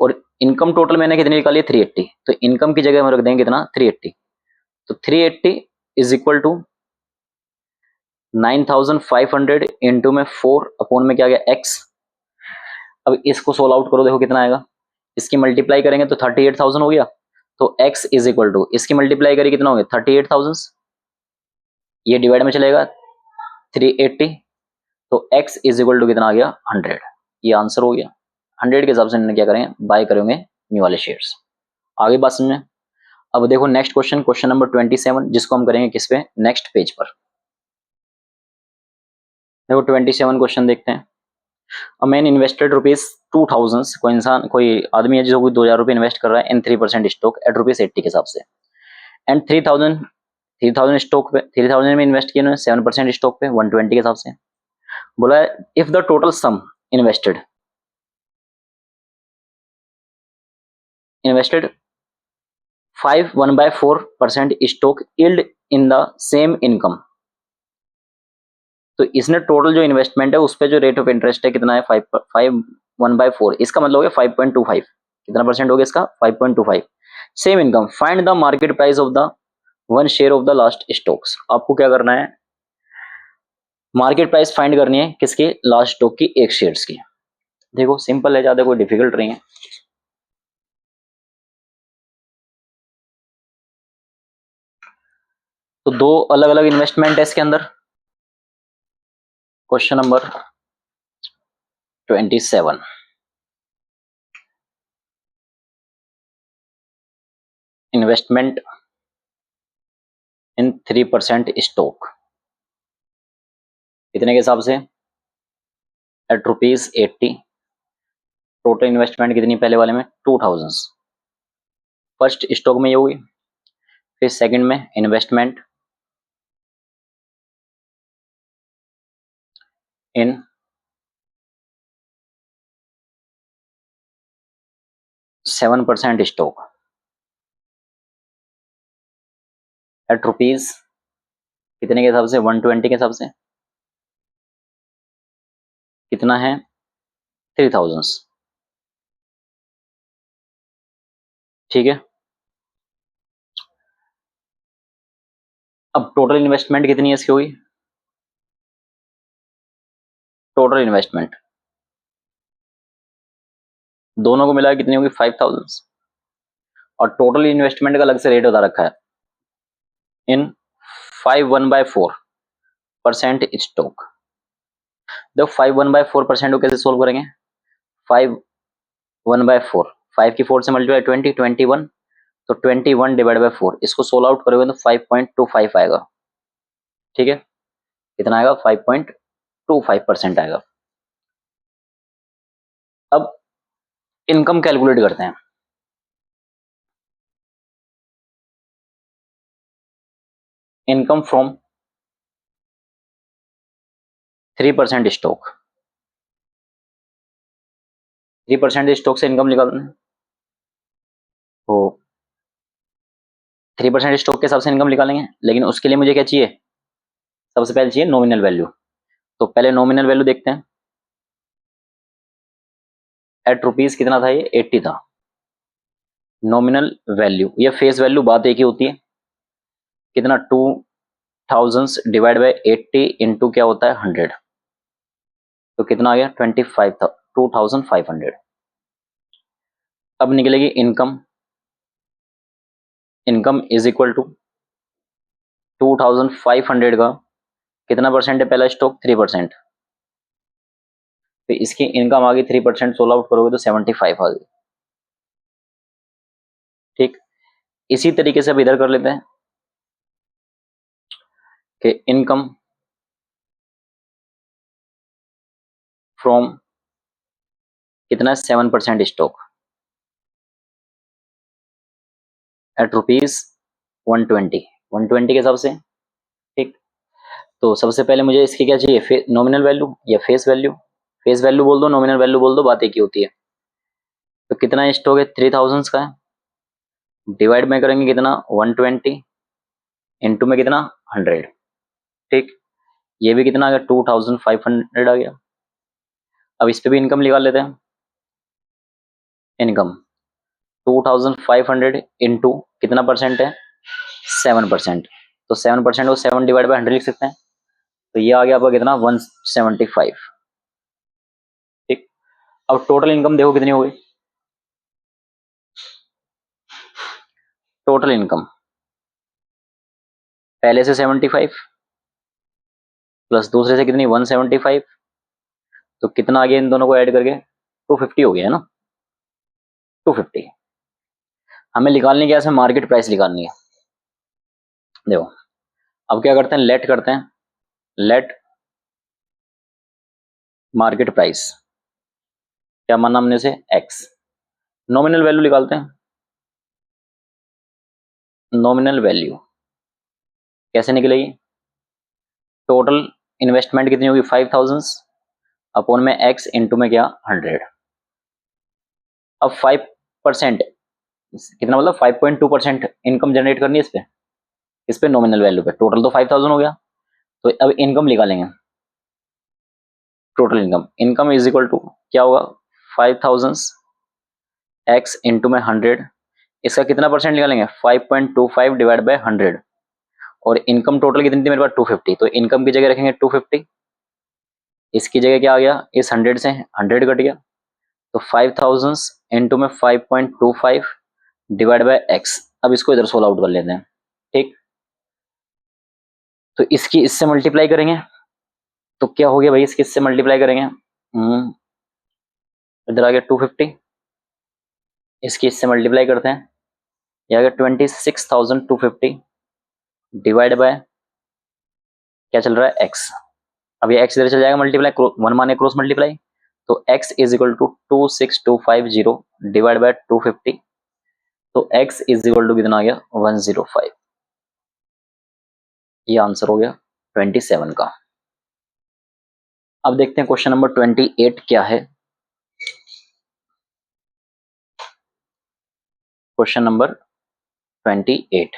और इनकम टोटल मैंने कितनी निकाली है? 380। तो इनकम की जगह हम रख देंगे कितना? 380। तो 380 इज इक्वल टू 9,500 इंटू में 4 अपॉन में क्या गया? एक्स। अब इसको सोल्व आउट करो, देखो कितना आएगा। इसकी मल्टीप्लाई करेंगे तो 38,000 हो गया। तो x इज इक्वल टू, इसकी मल्टीप्लाई करें कितना हो गया? 38,000। ये डिवाइड में चलेगा 380। तो x इज इक्वल टू कितना आ गया? 100। ये आंसर हो गया। 100 के हिसाब से इन्होंने क्या करेंगे? बाय करेंगे न्यू वाले शेयर्स। आगे बात समझे। अब देखो नेक्स्ट क्वेश्चन, क्वेश्चन नंबर 27, जिसको हम करेंगे किस पे? नेक्स्ट पेज पर। देखो 27 क्वेश्चन देखते हैं। अ मैन इन्वेस्टेड रुपीज 2,000, कोई इंसान, कोई आदमी है जो कोई 2,000 रुपये इन्वेस्ट कर रहा है इन 3% स्टॉक एट ₹80 के हिसाब से। एंड 3,000 स्टॉक पे, 3,000 में इन्वेस्ट किया उन्होंने 7% स्टॉक पे 120 के हिसाब से। बोला है if the total sum invested 1/4% stock yield in the same income. तो इसने टोटल जो इन्वेस्टमेंट है उस पे जो रेट ऑफ इंटरेस्ट है कितना है? 1/4। इसका मतलब हो गया 5.25। कितना परसेंट हो गया इसका? 5.25। Same income, find the market price of the one share of the last stocks. आपको क्या करना है? मार्केट प्राइस फाइंड करनी है किसकी? लास्ट स्टॉक की, एक शेयर्स की। देखो सिंपल है, ज्यादा कोई डिफिकल्ट नहीं है। तो दो अलग अलग इन्वेस्टमेंट है इसके अंदर। क्वेश्चन नंबर 27, इन्वेस्टमेंट इन 3% स्टॉक कितने के हिसाब से? एट ₹80। टोटल इन्वेस्टमेंट कितनी पहले वाले में? 2,000। फर्स्ट स्टॉक में ये हुई, फिर सेकंड में investment in 7% stock. At rupees कितने के हिसाब से, 120 के हिसाब से कितना है, 3000। ठीक है, अब टोटल इन्वेस्टमेंट कितनी है इसकी हुई, टोटल इन्वेस्टमेंट दोनों को मिला के कितनी होगी, 5000। और टोटल इन्वेस्टमेंट का अलग से रेट बता रखा है इन 5 1/4% स्टॉक। देखो 5 1/4% को कैसे सोल्व करेंगे, 5 1/4, 5 की 4 से मल्टीप्लाई 20, 21, तो 21 डिवाइड बाय 4, इसको सोल्व आउट करोगे तो 5.25 आएगा। ठीक है, कितना आएगा, 5.25% आएगा। अब इनकम कैलकुलेट करते हैं। इनकम फ्रॉम 3% स्टॉक, 3% स्टॉक से इनकम निकालना है, तो 3% स्टॉक के हिसाब से इनकम निकालेंगे, लेकिन उसके लिए मुझे क्या चाहिए, सबसे पहले चाहिए नॉमिनल वैल्यू। तो पहले नॉमिनल वैल्यू देखते हैं। एट रुपीज कितना था, ये 80 था नॉमिनल वैल्यू। ये फेस वैल्यू बात एक ही होती है, कितना 2000 डिवाइड बाय 80 इंटू क्या होता है 100, तो कितना आ गया 2500। अब निकलेगी income, income is equal to 2500 का कितना परसेंट है, पहला स्टॉक 3%, तो इसकी इनकम आ गई 3%, सोल्व आउट करोगे तो 75 आ गई। ठीक, इसी तरीके से अब इधर कर लेते हैं कि इनकम फ्रॉम कितना 7% स्टॉक एट रुपीज 120 के हिसाब से। ठीक, तो सबसे पहले मुझे इसकी क्या चाहिए, नॉमिनल वैल्यू या फेस वैल्यू, फेस वैल्यू बोल दो नॉमिनल वैल्यू बोल दो, बात एक ही होती है। तो कितना स्टॉक है, 3000 का है, डिवाइड में करेंगे कितना 120 इंटू में कितना 100। ठीक, ये भी कितना आ गया 2500 आ गया। अब इस पे भी इनकम निकाल लेते हैं। इनकम 2500 इंटू कितना परसेंट है, 7%, तो 7% को 7 डिवाइड बाई 100 लिख सकते हैं, तो ये आ गया आपका कितना 175। ठीक, अब टोटल इनकम देखो कितनी हो गई, टोटल इनकम पहले से 75 प्लस दूसरे से कितनी 175, तो कितना आ गया इन दोनों को ऐड करके 250 हो गया है ना, 250। हमें निकालनी क्या है, इसमें मार्केट प्राइस निकालनी है। देखो अब क्या करते हैं, लेट करते हैं, लेट मार्केट प्राइस, क्या माना हमने से एक्स, नॉमिनल वैल्यू निकालते हैं। नॉमिनल वैल्यू कैसे निकलेगी, टोटल इन्वेस्टमेंट कितनी होगी 5000 अपॉन में एक्स इंटू में क्या 100। अब 5% कितना, मतलब 5.2% इनकम जनरेट करनी है इस पे नॉमिनल वैल्यू पे, टोटल तो 5000 हो गया, तो अब इनकम निकालेंगे। Total income, income is equal to क्या होगा 5000 एक्स इंटू में 100, इसका कितना परसेंट निकालेंगे 5.25 डिवाइड बाय 100, और इनकम टोटल कितनी थी मेरे पास 250, तो इनकम की जगह रखेंगे 250, इसकी जगह क्या आ गया, इस 100 से 100 कट गया, तो 5000 इंटू में 5.25 डिवाइड बाय एक्स। अब इसको इधर सोल्व आउट कर लेते हैं। ठीक, तो इसकी इससे मल्टीप्लाई करेंगे, तो क्या हो गया भाई, इसकी इससे मल्टीप्लाई करेंगे, इधर आ गया 250, इसकी इससे मल्टीप्लाई करते हैं, यह आ गया 26,250 डिवाइड बाय क्या चल रहा है एक्स। अब ये एक्स इधर चल जाएगा मल्टीप्लाई, वन माने क्रॉस मल्टीप्लाई, तो x is equal to 26250 divide by 250, तो x इज इक्वल टू कितना आ गया 105। ये आंसर हो गया 27 का। अब देखते हैं क्वेश्चन नंबर 28 क्या है। क्वेश्चन नंबर 28,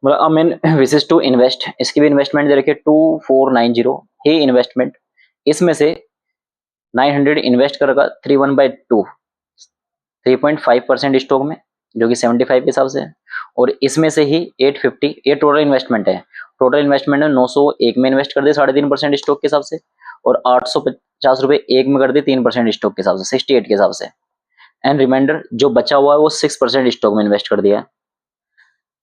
मतलब a man wishes to invest, इसकी भी इन्वेस्टमेंट दे रखी है 2490 ही इन्वेस्टमेंट, इसमें से 900 इन्वेस्ट करेगा 3/2 3.5% स्टॉक में, जो कि 75 के हिसाब से है, और इसमें से ही 850 ये टोटल इन्वेस्टमेंट है। टोटल इन्वेस्टमेंट है 901 में इन्वेस्ट कर दिए 3.5% स्टॉक के हिसाब से, और 850 रुपए एक में कर दिए 3% स्टॉक के हिसाब से 68 के हिसाब से, एंड रिमाइंडर जो बचा हुआ है वो 6% स्टॉक में इन्वेस्ट कर दिया है।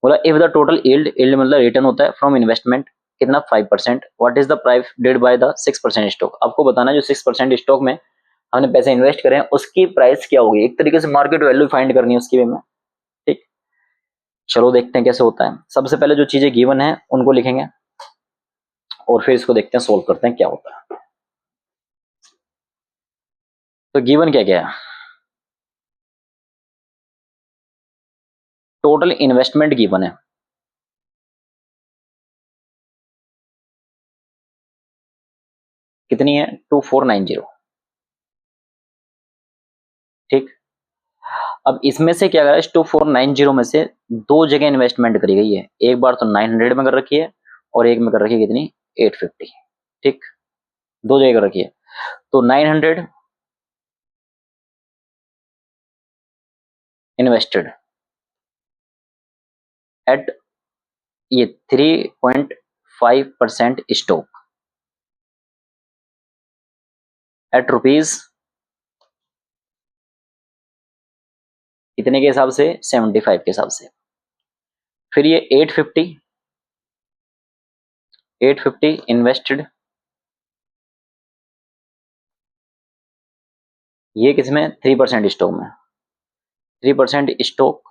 बोला इफ द टोटल यील्ड मतलब रिटर्न होता है फ्रॉम इन्वेस्टमेंट कितना 5%, what is the price did by the 6% stock, आपको बताना है जो 6% स्टॉक में हमने पैसे इन्वेस्ट करे हैं उसकी प्राइस क्या होगी, एक तरीके से मार्केट वैल्यू फाइंड करनी है उसकी भी में। ठीक, चलो देखते हैं कैसे होता है। सबसे पहले जो चीजें गिवन है उनको लिखेंगे और फिर इसको देखते हैं सोल्व करते हैं क्या होता है। तो गिवन क्या क्या है, टोटल इन्वेस्टमेंट गिवन है, कितनी है 2490। ठीक, अब इसमें से क्या करा है 2490 में से दो जगह इन्वेस्टमेंट करी गई है, एक बार तो 900 में कर रखी है और एक में कर रखी है कितनी 850। ठीक, दो जगह कर रखी है, तो 900 इन्वेस्टेड एट ये 3.5% स्टॉक एट रुपीज कितने के हिसाब से 75 के हिसाब से। फिर ये 850 इन्वेस्टेड, ये किसमें 3% स्टॉक में, 3% स्टॉक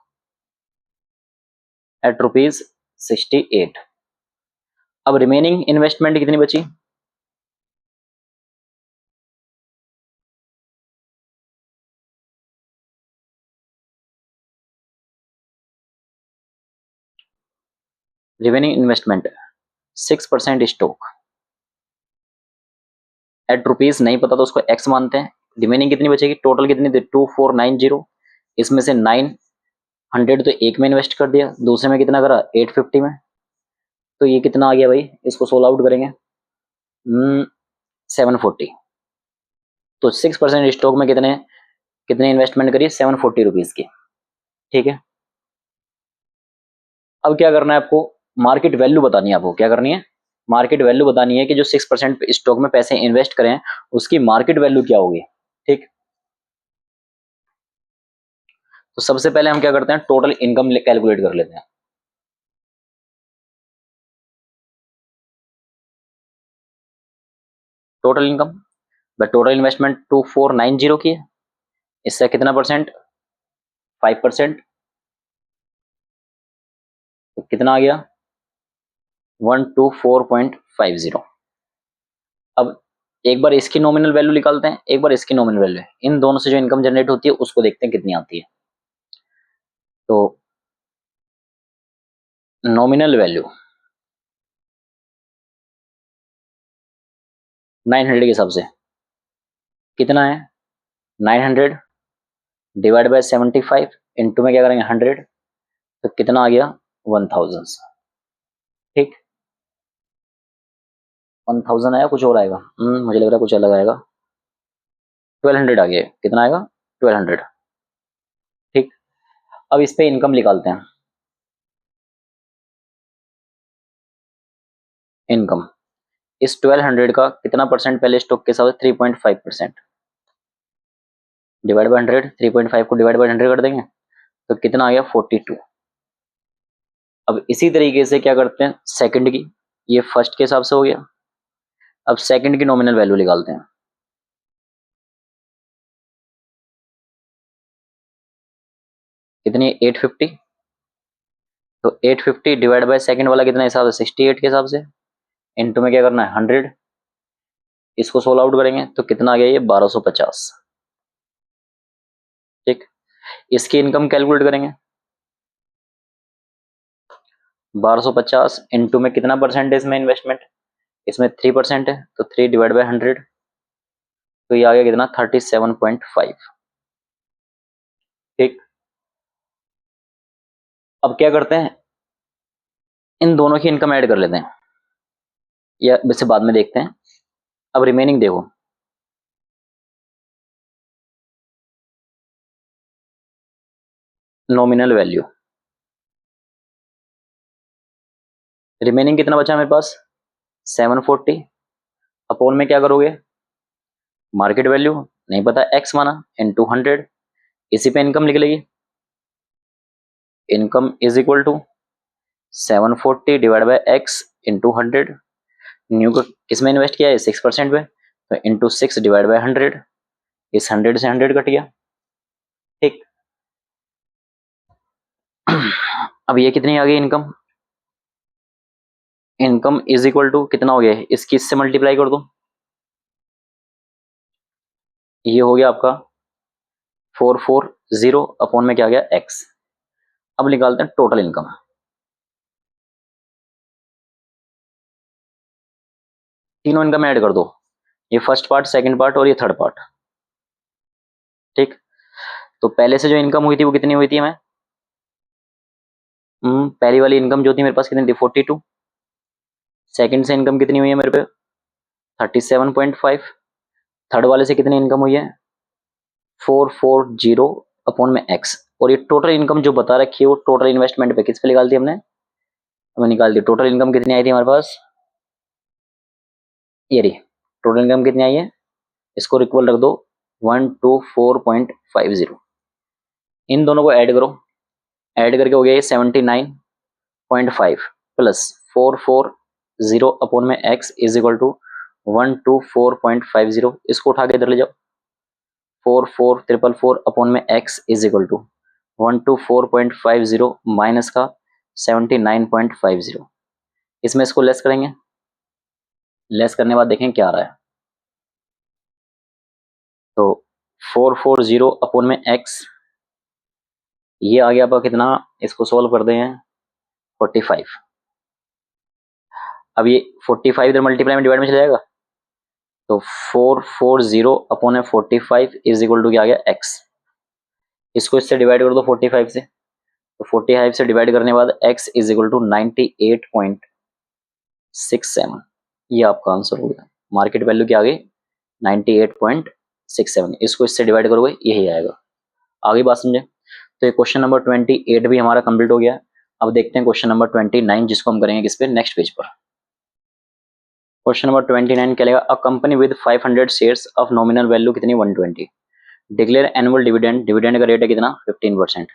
एट रुपीज 68। अब रिमेनिंग इन्वेस्टमेंट कितनी बची, remaining investment 6% stock at rupees नहीं पता तो उसको एक्स मानते हैं। रिमेनिंग कितनी बचेगी, टोटल कितनी थी 2490, इसमें से 900 तो एक में इन्वेस्ट कर दिया, दूसरे में कितना करा 850 में, तो ये कितना आ गया भाई, इसको सोल्व आउट करेंगे 740। तो 6% स्टॉक में कितने कितने इन्वेस्टमेंट करिए 740 रुपीज की। ठीक है, अब क्या करना है आपको, मार्केट वैल्यू बतानी है आपको, क्या करनी है मार्केट वैल्यू बतानी है कि जो 6% स्टॉक में पैसे इन्वेस्ट करें उसकी मार्केट वैल्यू क्या होगी। ठीक, तो सबसे पहले हम क्या करते हैं टोटल इनकम कैलकुलेट कर लेते हैं। Total income, the total investment 2490 की है, इससे कितना परसेंट 5%, तो कितना आ गया 124.50। अब एक बार इसकी नॉमिनल वैल्यू निकालते हैं, एक बार इसकी नॉमिनल वैल्यू, इन दोनों से जो इनकम जनरेट होती है उसको देखते हैं कितनी आती है। तो नॉमिनल वैल्यू 900 के हिसाब से कितना है 900 डिवाइड बाय 75 इंटू में क्या करेंगे 100, तो कितना आ गया 1000। ठीक, 1000 आया, कुछ और आएगा मुझे लग रहा है कुछ अलग आएगा, 1200 आ गया, कितना आएगा 1200। ठीक, अब इस पे इनकम निकालते हैं। इनकम इस 1200 का कितना परसेंट पहले स्टॉक के साथ 3.5%, डिवाइड बाय 100, 3.5 को डिवाइड बाय 100 कर देंगे तो कितना आ गया 42। अब इसी तरीके से क्या करते हैं सेकंड की, ये फर्स्ट के हिसाब से हो गया, अब सेकंड की नॉमिनल वैल्यू निकालते हैं। कितनी 850, तो 850 डिवाइड बाय सेकंड वाला कितना हिसाब है 68 के हिसाब से, इनटू में क्या करना है 100, इसको सोल्व आउट करेंगे तो कितना आ गया ये 1250। ठीक, इसकी इनकम कैलकुलेट करेंगे 1250 इंटू में कितना परसेंट है इसमें इन्वेस्टमेंट, इसमें 3% है तो 3 डिवाइड बाय 100, तो ये आ गया कितना 37.5। ठीक, अब क्या करते हैं इन दोनों की इनकम ऐड कर लेते हैं, या वैसे बाद में देखते हैं। अब रिमेनिंग देखो, नॉमिनल वैल्यू, रिमेनिंग कितना बचा मेरे पास 740, अपोन में क्या करोगे, मार्केट वैल्यू नहीं पता एक्स माना इनटू 100, इसी पे इनकम निकलेगी। Income is equal to 740 divide by x into 100। New को किस में इन्वेस्ट किया है 6% पे, तो इंटू 6 डिवाइड बाय 100, इस 100 से 100 कट गया। ठीक, अब ये कितनी आ गई income, income is equal to कितना हो गया है, इसकी इससे मल्टीप्लाई कर दो, ये हो गया आपका 440 अपॉन में क्या आ गया एक्स। अब निकालते हैं टोटल इनकम। तीनों इनकम ऐड कर दो, ये फर्स्ट पार्ट, सेकंड पार्ट और ये थर्ड पार्ट। ठीक, तो पहले से जो इनकम हुई थी वो कितनी हुई थी हमें, पहली वाली इनकम जो थी मेरे पास कितनी थी 42, सेकंड से इनकम कितनी हुई है मेरे पे 37.5, थर्ड वाले से कितनी इनकम हुई है 440 अपॉन में एक्स, और ये टोटल इनकम जो बता रखी है वो टोटल इन्वेस्टमेंट पे किस पे निकाल दी हमने, हमें निकाल दी। टोटल इनकम कितनी आई थी हमारे पास, ये रही टोटल इनकम कितनी आई है, इसको इक्वल रख दो 124.50, इन दोनों को ऐड करो, ऐड करके हो गया ये 79.5 प्लस 440 अपॉन में एक्स इज इक्वल टू 124.50, इसको उठा के इधर ले जाओ, 44444 अपॉन में x is equal to 124.50 minus का 79.50, इसमें इसको लेस करेंगे, लेस करने के बाद देखें क्या आ रहा है, तो 440 अपॉन में एक्स, ये आ गया आपका कितना, इसको सॉल्व कर दें 45, अब ये 45 इधर मल्टीप्लाई में डिवाइड में चला जाएगा, तो 440 अपॉन में 45 इज इक्वल टू क्या आ गया एक्स, इसको इससे डिवाइड कर दो 45 से, तो 45 से डिवाइड करने के बाद x इज इक्वल टू 98.67, ये आपका आंसर हो गया। मार्केट वैल्यू क्या आ गई 98.67, इसको इससे डिवाइड करोगे यही आएगा। आगे बात समझे, तो ये क्वेश्चन नंबर 28 भी हमारा कंप्लीट हो गया। अब देखते हैं क्वेश्चन नंबर 29 जिसको हम करेंगे किस पे, नेक्स्ट पेज पर। क्वेश्चन नंबर 29 क्या लेगा, a company with 500 shares of nominal value कितनी 120, डिक्लेयर एनुअल डिविडेंड, डिविडेंड का रेट है कितना 15%,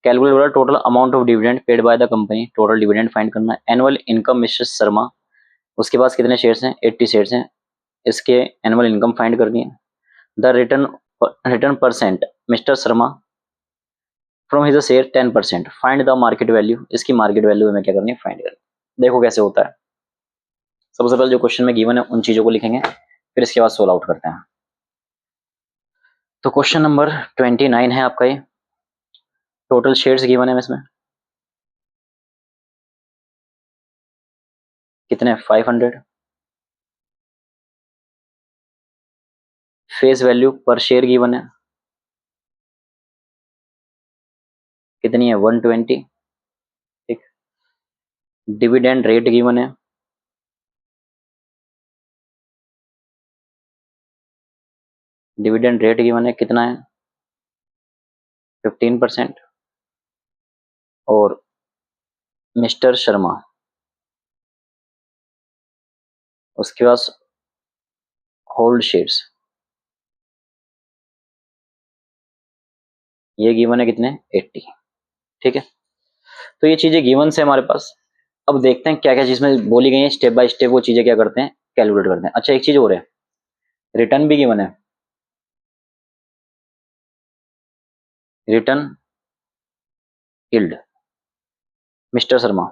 कैलकुलेट बोला total amount of dividend paid by the company, total dividend find करना है, एनुअल इनकम मिस्टर शर्मा, उसके पास कितने शेयर्स हैं 80 शेयर्स हैं, इसके एनुअल इनकम फाइंड करनी है, the return return percent mister Sharma from his share 10%, find the market value, इसकी मार्केट वैल्यू हमें क्या करनी है फाइंड करनी। देखो कैसे होता है, सबसे पहले जो क्वेश्चन में गिवन है उन चीजों को लिखेंगे, फिर इसके बाद सोल्व आउट करते हैं। तो क्वेश्चन नंबर 29 है आपका, ये टोटल शेयर्स गिवन है इसमें कितने 500, फेस वैल्यू पर शेयर गिवन है कितनी है 120, ठीक, डिविडेंड रेट गिवन है, डिविडेंड रेट गिवन है कितना है 15%, और मिस्टर शर्मा उसके पास होल्ड शेयर्स, ये गिवन है कितने 80, ठीक है। तो ये चीजें गिवन से हमारे पास, अब देखते हैं क्या क्या चीज में बोली गई है, स्टेप बाय स्टेप वो चीजें क्या करते हैं कैलकुलेट करते हैं। अच्छा एक चीज और है, रिटर्न भी गिवन है, रिटर्न यील्ड मिस्टर शर्मा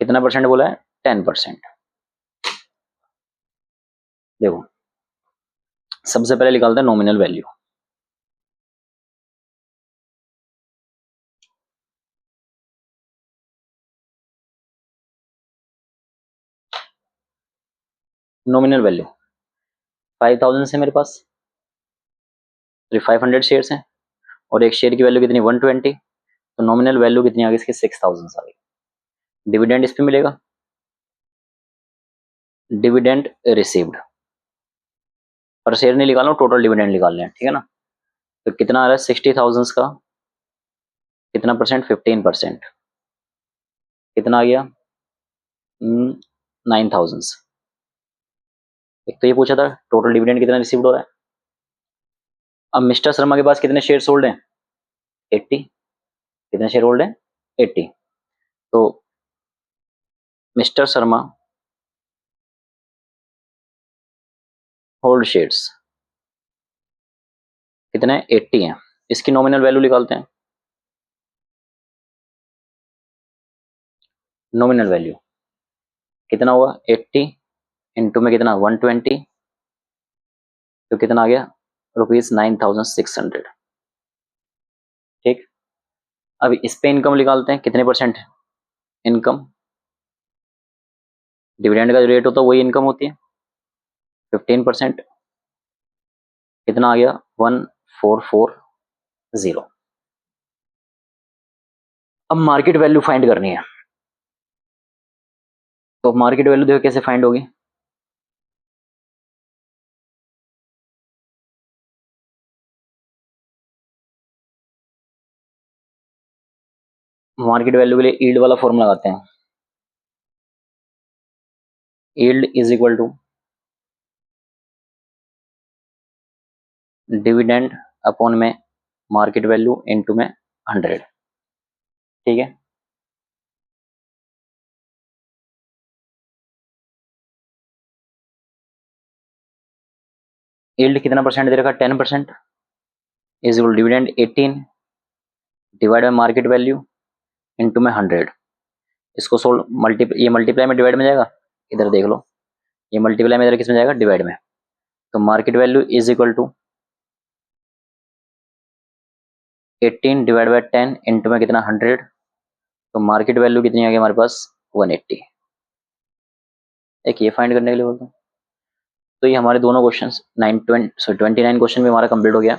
कितना परसेंट बोला है 10%। देखो सबसे पहले निकालते हैं नॉमिनल वैल्यू, नॉमिनल वैल्यू 5000 से मेरे पास 500 शेयर्स हैं, और एक शेयर की वैल्यू कितनी 120, तो नॉमिनल वैल्यू कितनी आ गई इसकी 6000 आ गई। डिविडेंड इस पे मिलेगा, डिविडेंड रिसीव्ड, पर शेयर नहीं निकालना, टोटल डिविडेंड निकालने हैं, ठीक है ना। तो कितना आ रहा है 60,000 का, कितना परसेंट 15%, कितना आ गया 9,000। एक तो ये पूछा था टोटल डिविडेंड कितना रिसीव्ड हो रहा है। अब मिस्टर शर्मा के पास कितने शेयर होल्ड हैं 80, कितने शेयर होल्ड हैं 80। तो मिस्टर शर्मा होल्ड शेयर्स कितने 80 हैं, इसकी नॉमिनल वैल्यू निकालते हैं। नॉमिनल वैल्यू कितना हुआ 80 इंटू में कितना 120, तो कितना आ गया ₹9,600। ठीक, अब इस पे इनकम निकालते हैं, कितने परसेंट इनकम, डिविडेंड का जो रेट होता है वही इनकम होती है 15%, कितना आ गया 1440। अब मार्केट वैल्यू फाइंड करनी है, तो मार्केट वैल्यू देखो कैसे फाइंड होगी। मार्केट वैल्यू के लिए यील्ड वाला फॉर्मूला लगाते हैं, yield is equal to dividend upon में मार्केट वैल्यू इनटू में 100। ठीक है, यील्ड कितना परसेंट दे रखा 10%, is equal dividend 18 divide bye market value into में 100। इसको सोल्व ये मल्टीप्लाई में डिवाइड में जाएगा, इधर देख लो, ये मल्टीप्लाई में इधर किस में जाएगा डिवाइड में। तो market value is equal to 18 divide by 10 into में कितना 100, तो मार्केट वैल्यू कितनी आ गई हमारे पास 180। एक ये फाइंड करने के लिए बोलता हूँ। तो ये हमारे दोनों क्वेश्चन 29 क्वेश्चन भी हमारा कंप्लीट हो गया।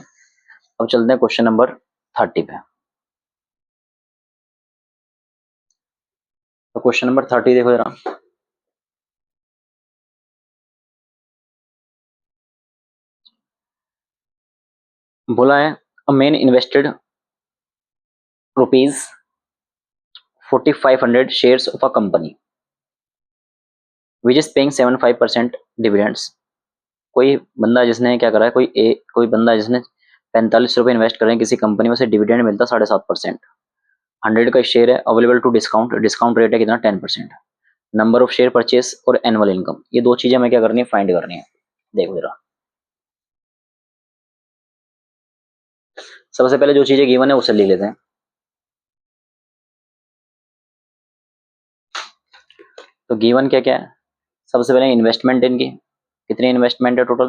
अब चलते हैं क्वेश्चन नंबर 30 पे। तो क्वेश्चन नंबर 30 देखो जरा, बोला है a man invested rupees 4500 shares of a company which is paying 75% dividends. कोई बंदा जिसने क्या करा है, कोई बंदा जिसने 45 रुपए इन्वेस्ट करे किसी कंपनी में से डिविडेंड मिलता 7.5%, 100 का शेयर है, available to discount, discount rate है कितना 10%, नंबर ऑफ शेयर परचेस और एनुअल इनकम। ये दो चीजें हमें क्या करनी है फाइंड करनी है। देखो जरा, सबसे पहले जो चीजें गिवन है उसे ले लेते हैं। तो गिवन क्या क्या है, सबसे पहले इन्वेस्टमेंट इनकी, कितनी इन्वेस्टमेंट है टोटल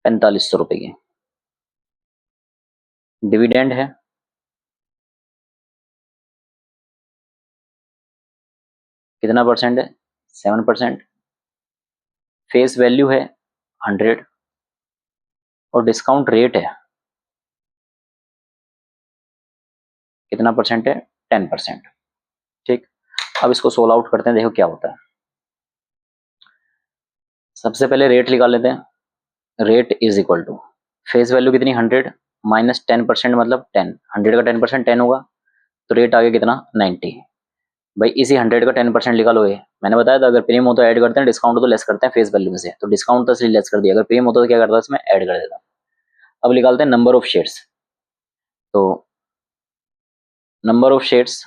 4500 रुपए की, डिविडेंड है कितना परसेंट है 7%, फेस वैल्यू है 100 और डिस्काउंट रेट है कितना परसेंट है 10%। ठीक, अब इसको सोल्व आउट करते हैं, देखो क्या होता है। सबसे पहले रेट निकाल लेते हैं, rate is equal to face value कितनी 100 माइनस 10% मतलब 10, 100 का 10% 10 होगा, तो रेट आ गया कितना 90। भाई इसी 100 का 10% निकालो, ये मैंने बताया था अगर प्रीमियम हो तो ऐड करते हैं, डिस्काउंट हो तो लेस करते हैं फेस वैल्यू में से, तो डिस्काउंट तो इसलिए लेस कर दिया, अगर प्रीमियम होता तो क्या करता है इसमें ऐड कर देता। अब निकालते हैं नंबर ऑफ शेयर्स। तो number of shares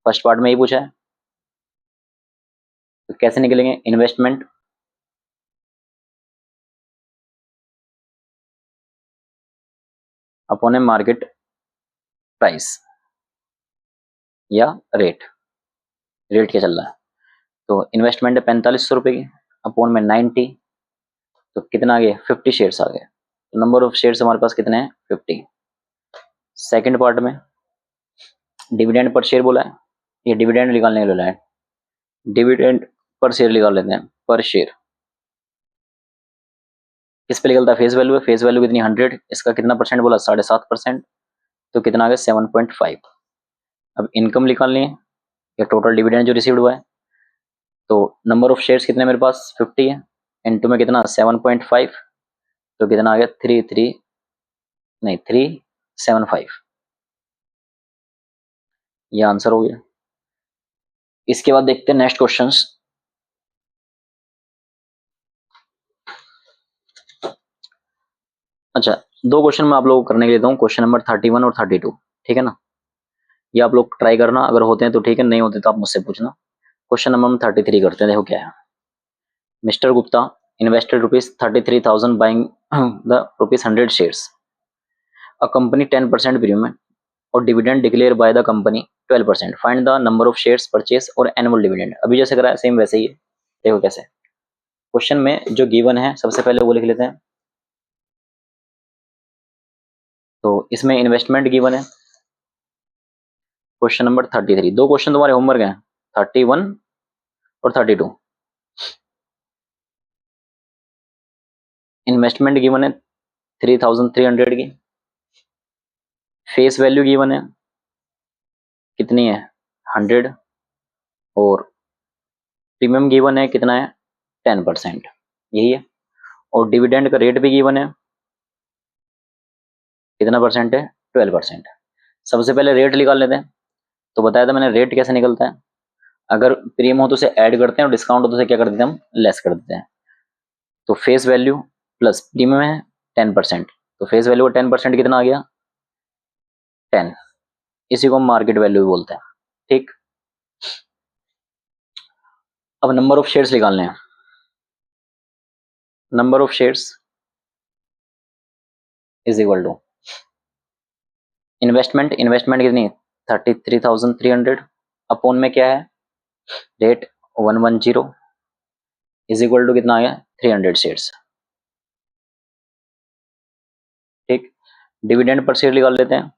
first part में ही पूछा है, तो कैसे निकलेंगे, इन्वेस्टमेंट अपॉन ए मार्केट प्राइस या रेट, रेट क्या चल रहा है। तो इन्वेस्टमेंट है 4500 रुपए की अपॉन में 90, तो कितना आ गया 50 शेयर्स आ गए। तो नंबर ऑफ शेयर्स हमारे पास कितने हैं 50। सेकंड पार्ट में डिविडेंड पर शेयर बोला है, ये डिविडेंड निकालने के लिए बोला है, डिविडेंड पर शेयर निकाल लेते हैं, पर शेयर किस पे निकलता है? फेस वैल्यू है। फेस वैल्यू कितनी? 100। इसका कितना परसेंट बोला? 7.5%। तो कितना आ गया? 7.5। अब इनकम निकालनी है या टोटल डिविडेंड जो रिसीव्ड हुआ है। तो नंबर ऑफ शेयर्स कितने मेरे पास? 50 है। इनटू में कितना? 7.5। तो कितना आ गया? 375। ये आंसर हो गया। इसके बाद देखते हैं नेक्स्ट क्वेश्चंस। अच्छा, दो क्वेश्चन मैं आप लोगों को करने के लिए देता हूँ, क्वेश्चन नंबर 31 और 32। ठीक है ना? ये आप लोग ट्राई करना, अगर होते हैं तो ठीक है, नहीं होते तो आप मुझसे पूछना। क्वेश्चन नंबर हम 33 करते हैं। देखो क्या है। Mr Gupta invested ₹33,000 buying the ₹100 shares. A company 10% premium और dividend declare by the company 12%। Find the number of shares purchase और एनुअल डिविडेंड। अभी जैसे करा है सेम वैसे ही है। देखो कैसे। क्वेश्चन में जो गिवन है सबसे पहले वो लिख लेते हैं। तो इसमें इन्वेस्टमेंट गिवन है। Question number 33। दो क्वेश्चन तुम्हारे होमवर्क हैं, 31 और 32। इन्वेस्टमेंट गिवन है 3,300 की। फेस वैल्यू गिवन है कितनी है? 100। और प्रीमियम गिवन है कितना है? 10%। यही है। और डिविडेंड का रेट भी गिवन है, कितना परसेंट है? 12%। सबसे पहले रेट निकाल लेते हैं। तो बताया था मैंने रेट कैसे निकलता है। अगर प्रीमियम हो तो उसे ऐड करते हैं और डिस्काउंट हो तो उसे क्या कर देते हैं? हम लेस कर देते हैं। तो फेस वैल्यू प्लस प्रीमियम है 10%। तो फेस वैल्यू का 10% कितना आ गया? 10। इसी को हम मार्केट वैल्यू भी बोलते हैं। ठीक। अब नंबर ऑफ शेयर्स निकालने हैं। Number of shares is equal to investment. Investment कितनी? 33,300 अपॉन में क्या है? रेट 110 इज इक्वल टू कितना आ गया? 300 शेयर्स। ठीक। डिविडेंड पर शेयर निकाल लेते हैं।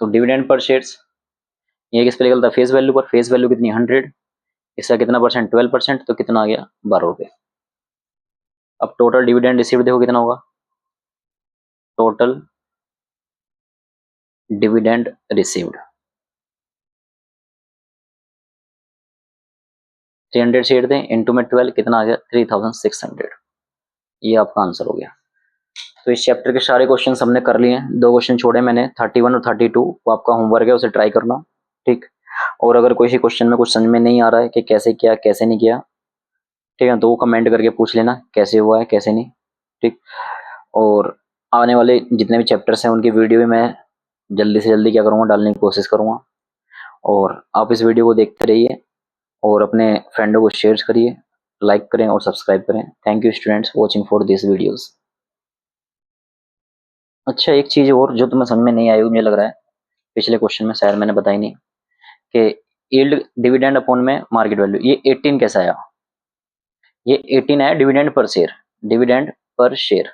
तो डिविडेंड पर शेयर्स ये किस पे निकलता है? फेस वैल्यू पर। फेस वैल्यू कितनी? 100। इसका कितना परसेंट? 12%। तो कितना आ गया? 12 रुपये। अब टोटल डिविडेंड रिसीव देखो कितना होगा। टोटल डिविडेंड रिसीव्ड 300 शेयर थे, इनटू में 12 कितना आ गया? 3,600। ये आपका आंसर हो गया। तो इस चैप्टर के सारे क्वेश्चन हमने कर लिए हैं। दो क्वेश्चन छोड़े मैंने, 31 और 32। वो आपका होमवर्क है, उसे ट्राई करना। ठीक। और अगर कोई क्वेश्चन में कुछ समझ में नहीं आ रहा है कि कैसे किया कैसे नहीं किया, ठीक है, तो वो कमेंट करके पूछ लेना कैसे हुआ है कैसे नहीं। ठीक। और आने वाले जितने भी चैप्टर्स हैं उनकी वीडियो भी मैं जल्दी से जल्दी क्या करूँगा? डालने की कोशिश करूँगा। और आप इस वीडियो को देखते रहिए और अपने फ्रेंडों को शेयर करिए, लाइक करें और सब्सक्राइब करें। Thank you students watching for this videos. अच्छा, एक चीज़ और जो तुम्हें समझ में नहीं आई मुझे लग रहा है, पिछले क्वेश्चन में शायद मैंने बताई नहीं, कि यील्ड डिविडेंड अपॉन में मार्केट वैल्यू, ये 18 कैसा आया? ये 18 है dividend per share. Dividend per share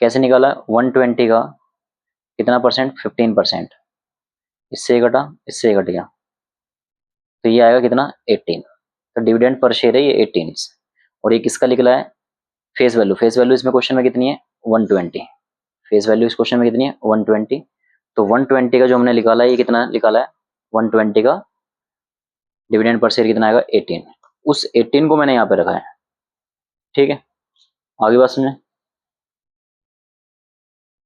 कैसे निकाला? 120 का कितना परसेंट? 15%। इससे घटा, इससे घट गया, तो ये आएगा कितना? 18। तो डिविडेंड पर शेयर है ये 18। और ये किसका निकला है? Face value. फेस वैल्यू इसमें क्वेश्चन में कितनी है? 120। फेस वैल्यू इस क्वेश्चन में कितनी है? 120। तो 120 का जो हमने निकाला है ये कितना निकाला है? 120 का डिविडेंड पर शेयर कितना आएगा? 18। उस 18 को मैंने यहाँ पे रखा है। ठीक है, आगे बात समझे।